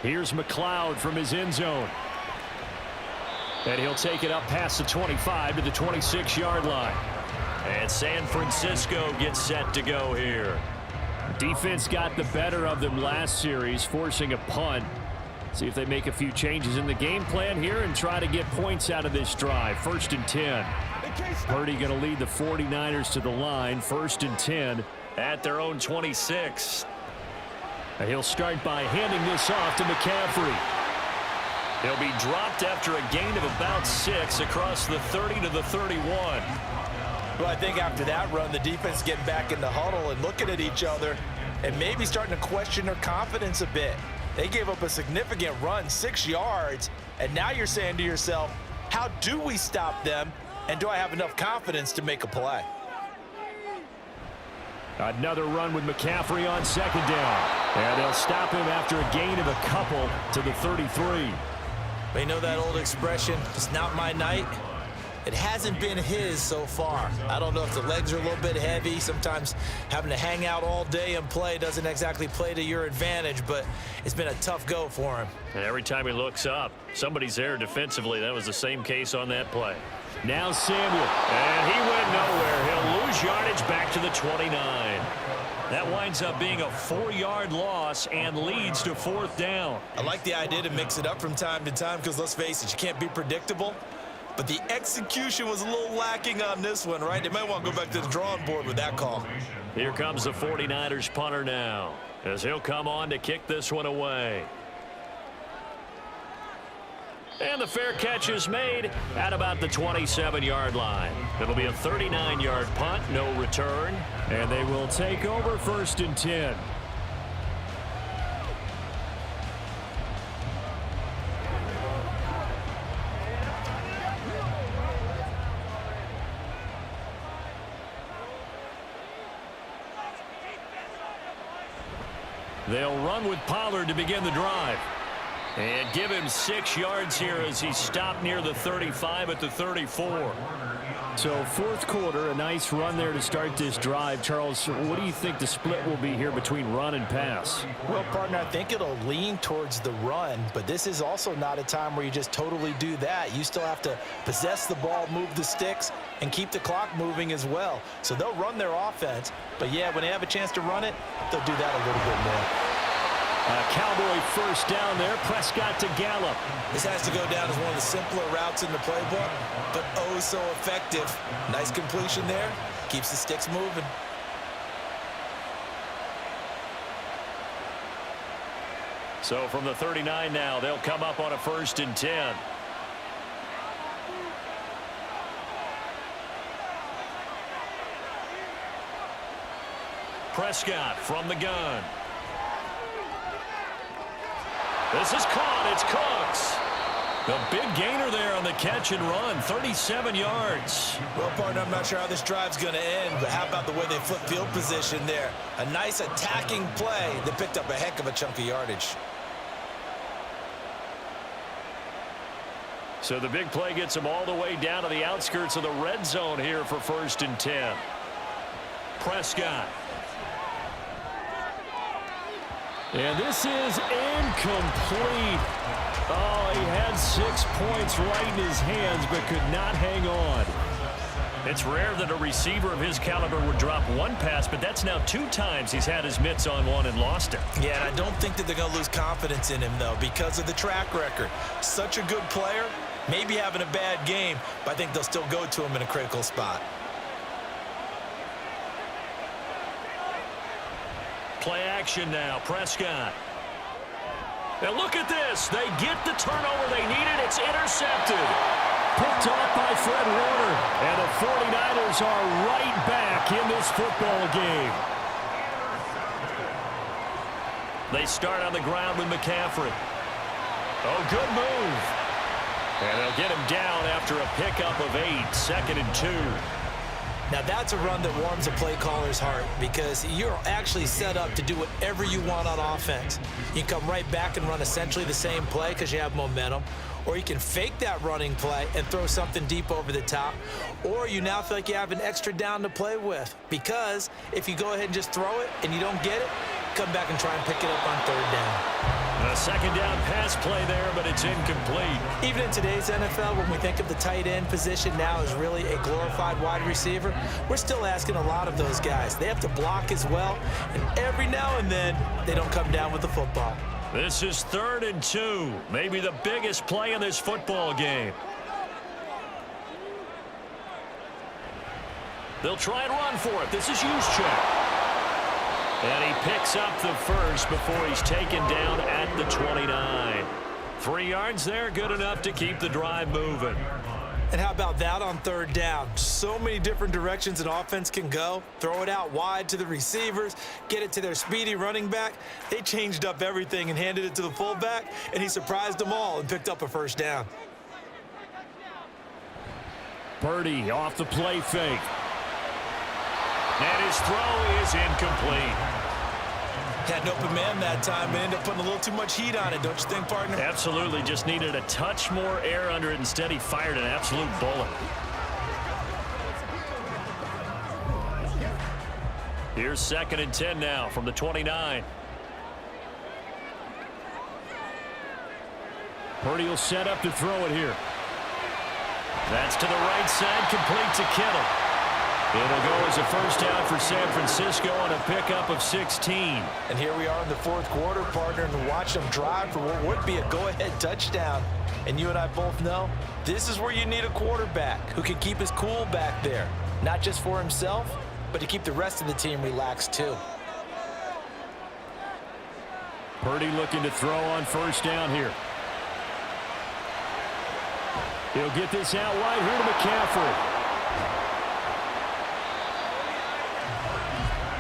Here's McLeod from his end zone. And he'll take it up past the 25 to the 26-yard line. And San Francisco gets set to go here. Defense got the better of them last series, forcing a punt. See if they make a few changes in the game plan here and try to get points out of this drive. 1st and 10. Purdy going to lead the 49ers to the line. 1st and 10 at their own 26. And he'll start by handing this off to McCaffrey. He'll be dropped after a gain of about 6 across the 30 to the 31. Well, I think after that run, the defense getting back in the huddle and looking at each other and maybe starting to question their confidence a bit. They gave up a significant run, 6 yards, and now you're saying to yourself, how do we stop them? And do I have enough confidence to make a play? Another run with McCaffrey on 2nd down. And they'll stop him after a gain of a couple to the 33. You know that old expression, it's not my night? It hasn't been his so far. I don't know if the legs are a little bit heavy. Sometimes having to hang out all day and play doesn't exactly play to your advantage, but it's been a tough go for him. And every time he looks up, somebody's there defensively. That was the same case on that play. Now Samuel, and he went nowhere. He'll lose yardage back to the 29. That winds up being a 4-yard loss and leads to 4th down. I like the idea to mix it up from time to time because, let's face it, you can't be predictable. But the execution was a little lacking on this one, right? They might want to go back to the drawing board with that call. Here comes the 49ers punter now, as he'll come on to kick this one away. And the fair catch is made at about the 27-yard line. It'll be a 39-yard punt, no return. And they will take over 1st and 10. They'll run with Pollard to begin the drive. And give him 6 yards here as he stopped near the 35 at the 34. So 4th quarter, a nice run there to start this drive. Charles, what do you think the split will be here between run and pass? Well, partner, I think it'll lean towards the run, but this is also not a time where you just totally do that. You still have to possess the ball, move the sticks, and keep the clock moving as well. So they'll run their offense, but yeah, when they have a chance to run it, they'll do that a little bit more. Cowboy 1st down there. Prescott to Gallup. This has to go down as one of the simpler routes in the playbook, but oh so effective. Nice completion there. Keeps the sticks moving. So from the 39 now, they'll come up on a 1st and 10. Prescott from the gun. This is caught. It's Cooks. The big gainer there on the catch and run, 37 yards. Well, partner, I'm not sure how this drive's going to end, but how about the way they flip field position there? A nice attacking play that picked up a heck of a chunk of yardage. So the big play gets him all the way down to the outskirts of the red zone here for 1st and 10. Prescott. And this is incomplete. Oh, he had 6 points right in his hands but could not hang on. It's rare that a receiver of his caliber would drop one pass, but that's now 2 times he's had his mitts on one and lost it. Yeah, and I don't think that they're going to lose confidence in him, though, because of the track record. Such a good player, maybe having a bad game, but I think they'll still go to him in a critical spot. Play action now, Prescott. Now look at this. They get the turnover they needed. It's intercepted. Picked off by Fred Warner. And the 49ers are right back in this football game. They start on the ground with McCaffrey. Oh, good move. And they'll get him down after a pickup of 8, 2nd and 2. Now, that's a run that warms a play caller's heart because you're actually set up to do whatever you want on offense. You can come right back and run essentially the same play because you have momentum, or you can fake that running play and throw something deep over the top, or you now feel like you have an extra down to play with because if you go ahead and just throw it and you don't get it, come back and try and pick it up on 3rd down. A 2nd down pass play there, but it's incomplete. Even in today's NFL, when we think of the tight end position now as really a glorified wide receiver, we're still asking a lot of those guys. They have to block as well, and every now and then, they don't come down with the football. This is 3rd and 2, maybe the biggest play in this football game. They'll try and run for it. This is Juszczyk. And he picks up the first before he's taken down at the 29. 3 yards there, good enough to keep the drive moving. And how about that on 3rd down? So many different directions an offense can go. Throw it out wide to the receivers, get it to their speedy running back. They changed up everything and handed it to the fullback, and he surprised them all and picked up a 1st down. Purdy off the play fake. And his throw is incomplete. Had an open man that time, but ended up putting a little too much heat on it, don't you think, partner? Absolutely, just needed a touch more air under it. Instead, he fired an absolute bullet. Here's 2nd and 10 now from the 29. Purdy will set up to throw it here. That's to the right side, complete to Kittle. It'll go as a 1st down for San Francisco on a pickup of 16. And here we are in the 4th quarter, partner, and watch them drive for what would be a go-ahead touchdown. And you and I both know this is where you need a quarterback who can keep his cool back there, not just for himself, but to keep the rest of the team relaxed too. Purdy looking to throw on 1st down here. He'll get this out wide here to McCaffrey.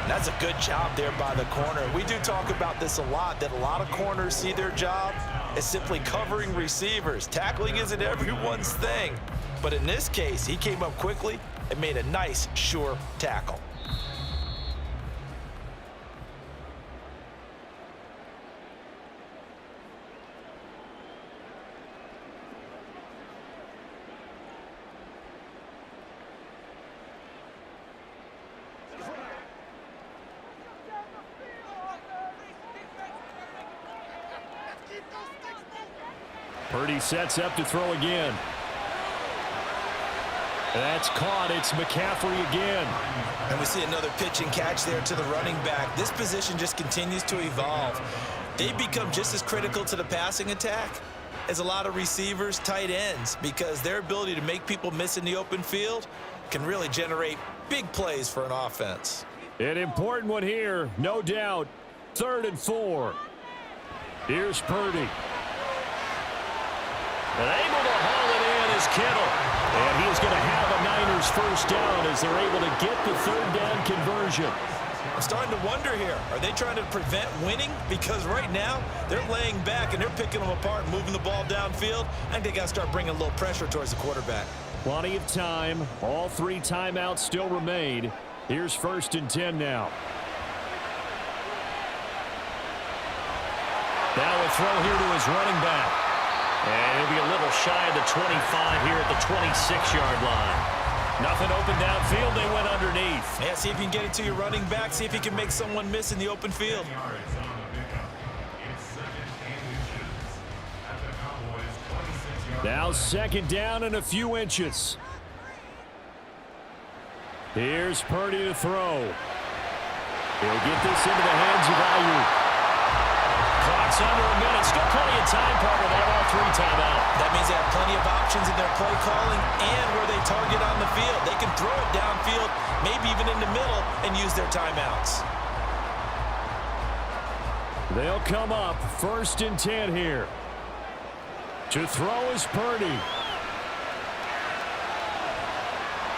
That's a good job there by the corner. We do talk about this a lot, that a lot of corners see their job as simply covering receivers. Tackling isn't everyone's thing. But in this case, he came up quickly and made a nice, sure tackle. Purdy sets up to throw again. That's caught. It's McCaffrey again. And we see another pitch and catch there to the running back. This position just continues to evolve. They become just as critical to the passing attack as a lot of receivers, tight ends, because their ability to make people miss in the open field can really generate big plays for an offense. An important one here, no doubt. 3rd and 4. Here's Purdy. And able to haul it in is Kittle. And he's going to have a Niners 1st down as they're able to get the 3rd down conversion. I'm starting to wonder here, are they trying to prevent winning? Because right now, they're laying back and they're picking them apart and moving the ball downfield. I think they got to start bringing a little pressure towards the quarterback. Plenty of time. All 3 timeouts still remain. Here's 1st and 10 now. Now a throw here to his running back. And he'll be a little shy of the 25 here at the 26-yard line. Nothing open downfield. They went underneath. Yeah, see if you can get it to your running back. See if you can make someone miss in the open field. Yards on the pickup. It's 2nd and inches at the Cowboys' 26-yard line. Now 2nd down and a few inches. Here's Purdy to throw. He'll get this into the hands of Ayuk. Clock's under a minute. Still plenty of time, Parker. They have all 3 timeout. That means they have plenty of options in their play calling and where they target on the field. They can throw it downfield, maybe even in the middle, and use their timeouts. They'll come up 1st and 10 here. To throw is Purdy.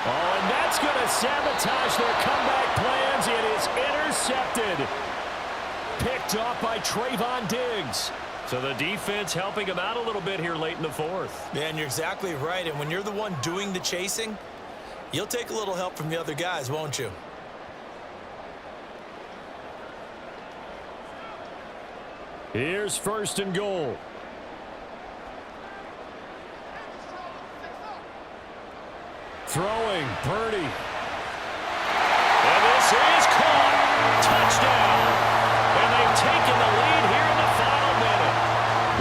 Oh, and that's going to sabotage their comeback plans. It is intercepted. Picked off by Trayvon Diggs. So the defense helping him out a little bit here late in the 4th. Yeah, and you're exactly right. And when you're the one doing the chasing, you'll take a little help from the other guys, won't you? Here's 1st and goal. Throwing, Purdy. And this is caught. Touchdown. And they've taken the lead here in the final minute.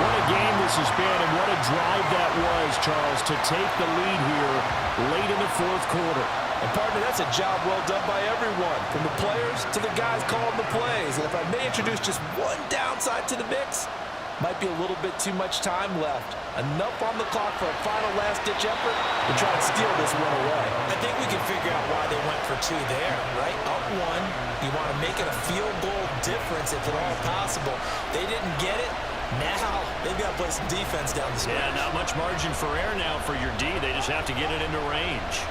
What a game this has been, and what a drive that was, Charles, to take the lead here late in the 4th quarter. And partner, that's a job well done by everyone, from the players to the guys calling the plays. And if I may introduce just one downside to the mix, might be a little bit too much time left. Enough on the clock for a final last-ditch effort to try and steal this one away. I think we can figure out why they went for 2 there, right? Up 1, you want to make it a field goal difference if at all possible. They didn't get it. Now they've got to play some defense down the stretch. Yeah, not much margin for error now for your D. They just have to get it into range.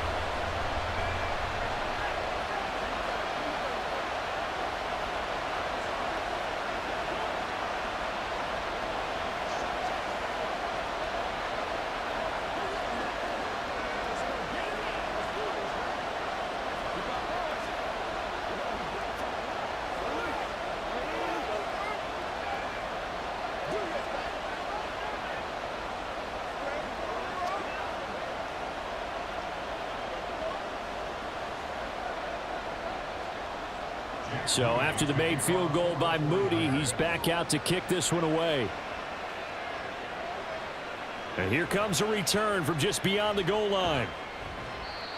So after the made field goal by Moody, he's back out to kick this one away. And here comes a return from just beyond the goal line.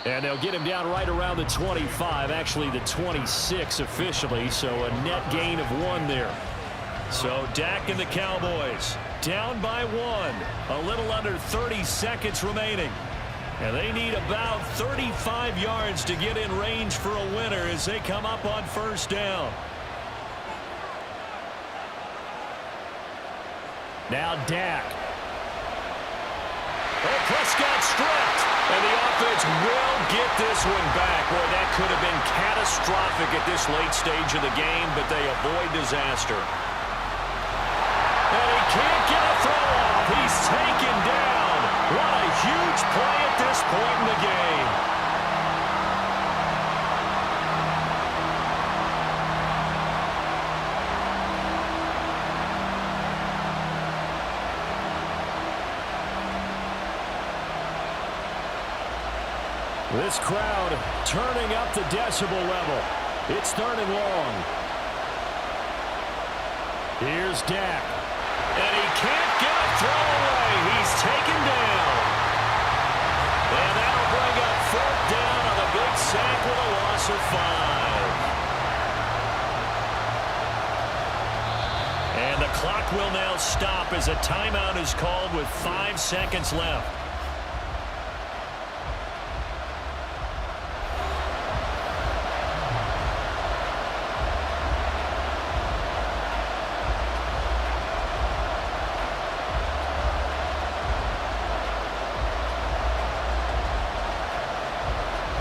And they'll get him down right around the 25, actually the 26 officially, so a net gain of 1 there. So Dak and the Cowboys down by 1, a little under 30 seconds remaining. And they need about 35 yards to get in range for a winner as they come up on 1st down. Now Dak. Oh, Prescott stripped. And the offense will get this one back. Boy, that could have been catastrophic at this late stage of the game, but they avoid disaster. And he can't get a throw off. He's taken down. What a huge play at this point in the game. This crowd turning up the decibel level. It's 3rd and long. Here's Dak. And he can't get a throw away. He's taken down. And that'll bring up 4th down on the big sack with a loss of 5. And the clock will now stop as a timeout is called with 5 seconds left.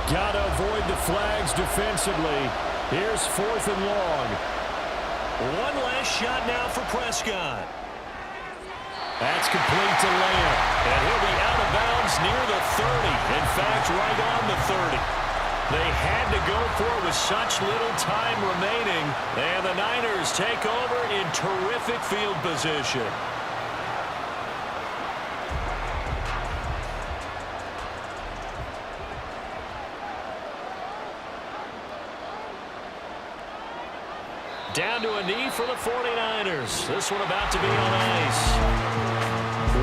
Got to avoid the flags defensively. Here's 4th and long. One last shot now for Prescott. That's complete to Lamb. And he'll be out of bounds near the 30. In fact, right on the 30. They had to go for it with such little time remaining. And the Niners take over in terrific field position. a knee for the 49ers. This one about to be on ice.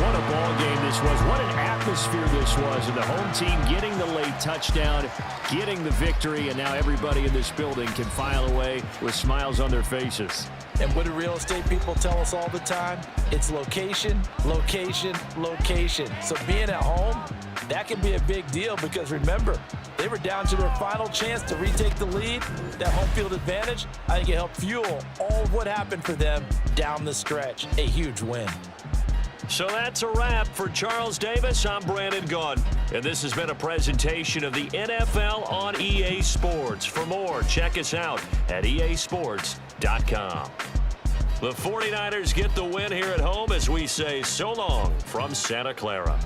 What a ball game this was. What an atmosphere this was. And the home team getting the late touchdown, getting the victory, and now everybody in this building can file away with smiles on their faces. And what do real estate people tell us all the time? It's location, location, location. So being at home, that can be a big deal because remember, they were down to their final chance to retake the lead. That home field advantage, I think it helped fuel all of what happened for them down the stretch. A huge win. So that's a wrap for Charles Davis. I'm Brandon Gaudin, and this has been a presentation of the NFL on EA Sports. For more, check us out at easports.com. The 49ers get the win here at home as we say so long from Santa Clara.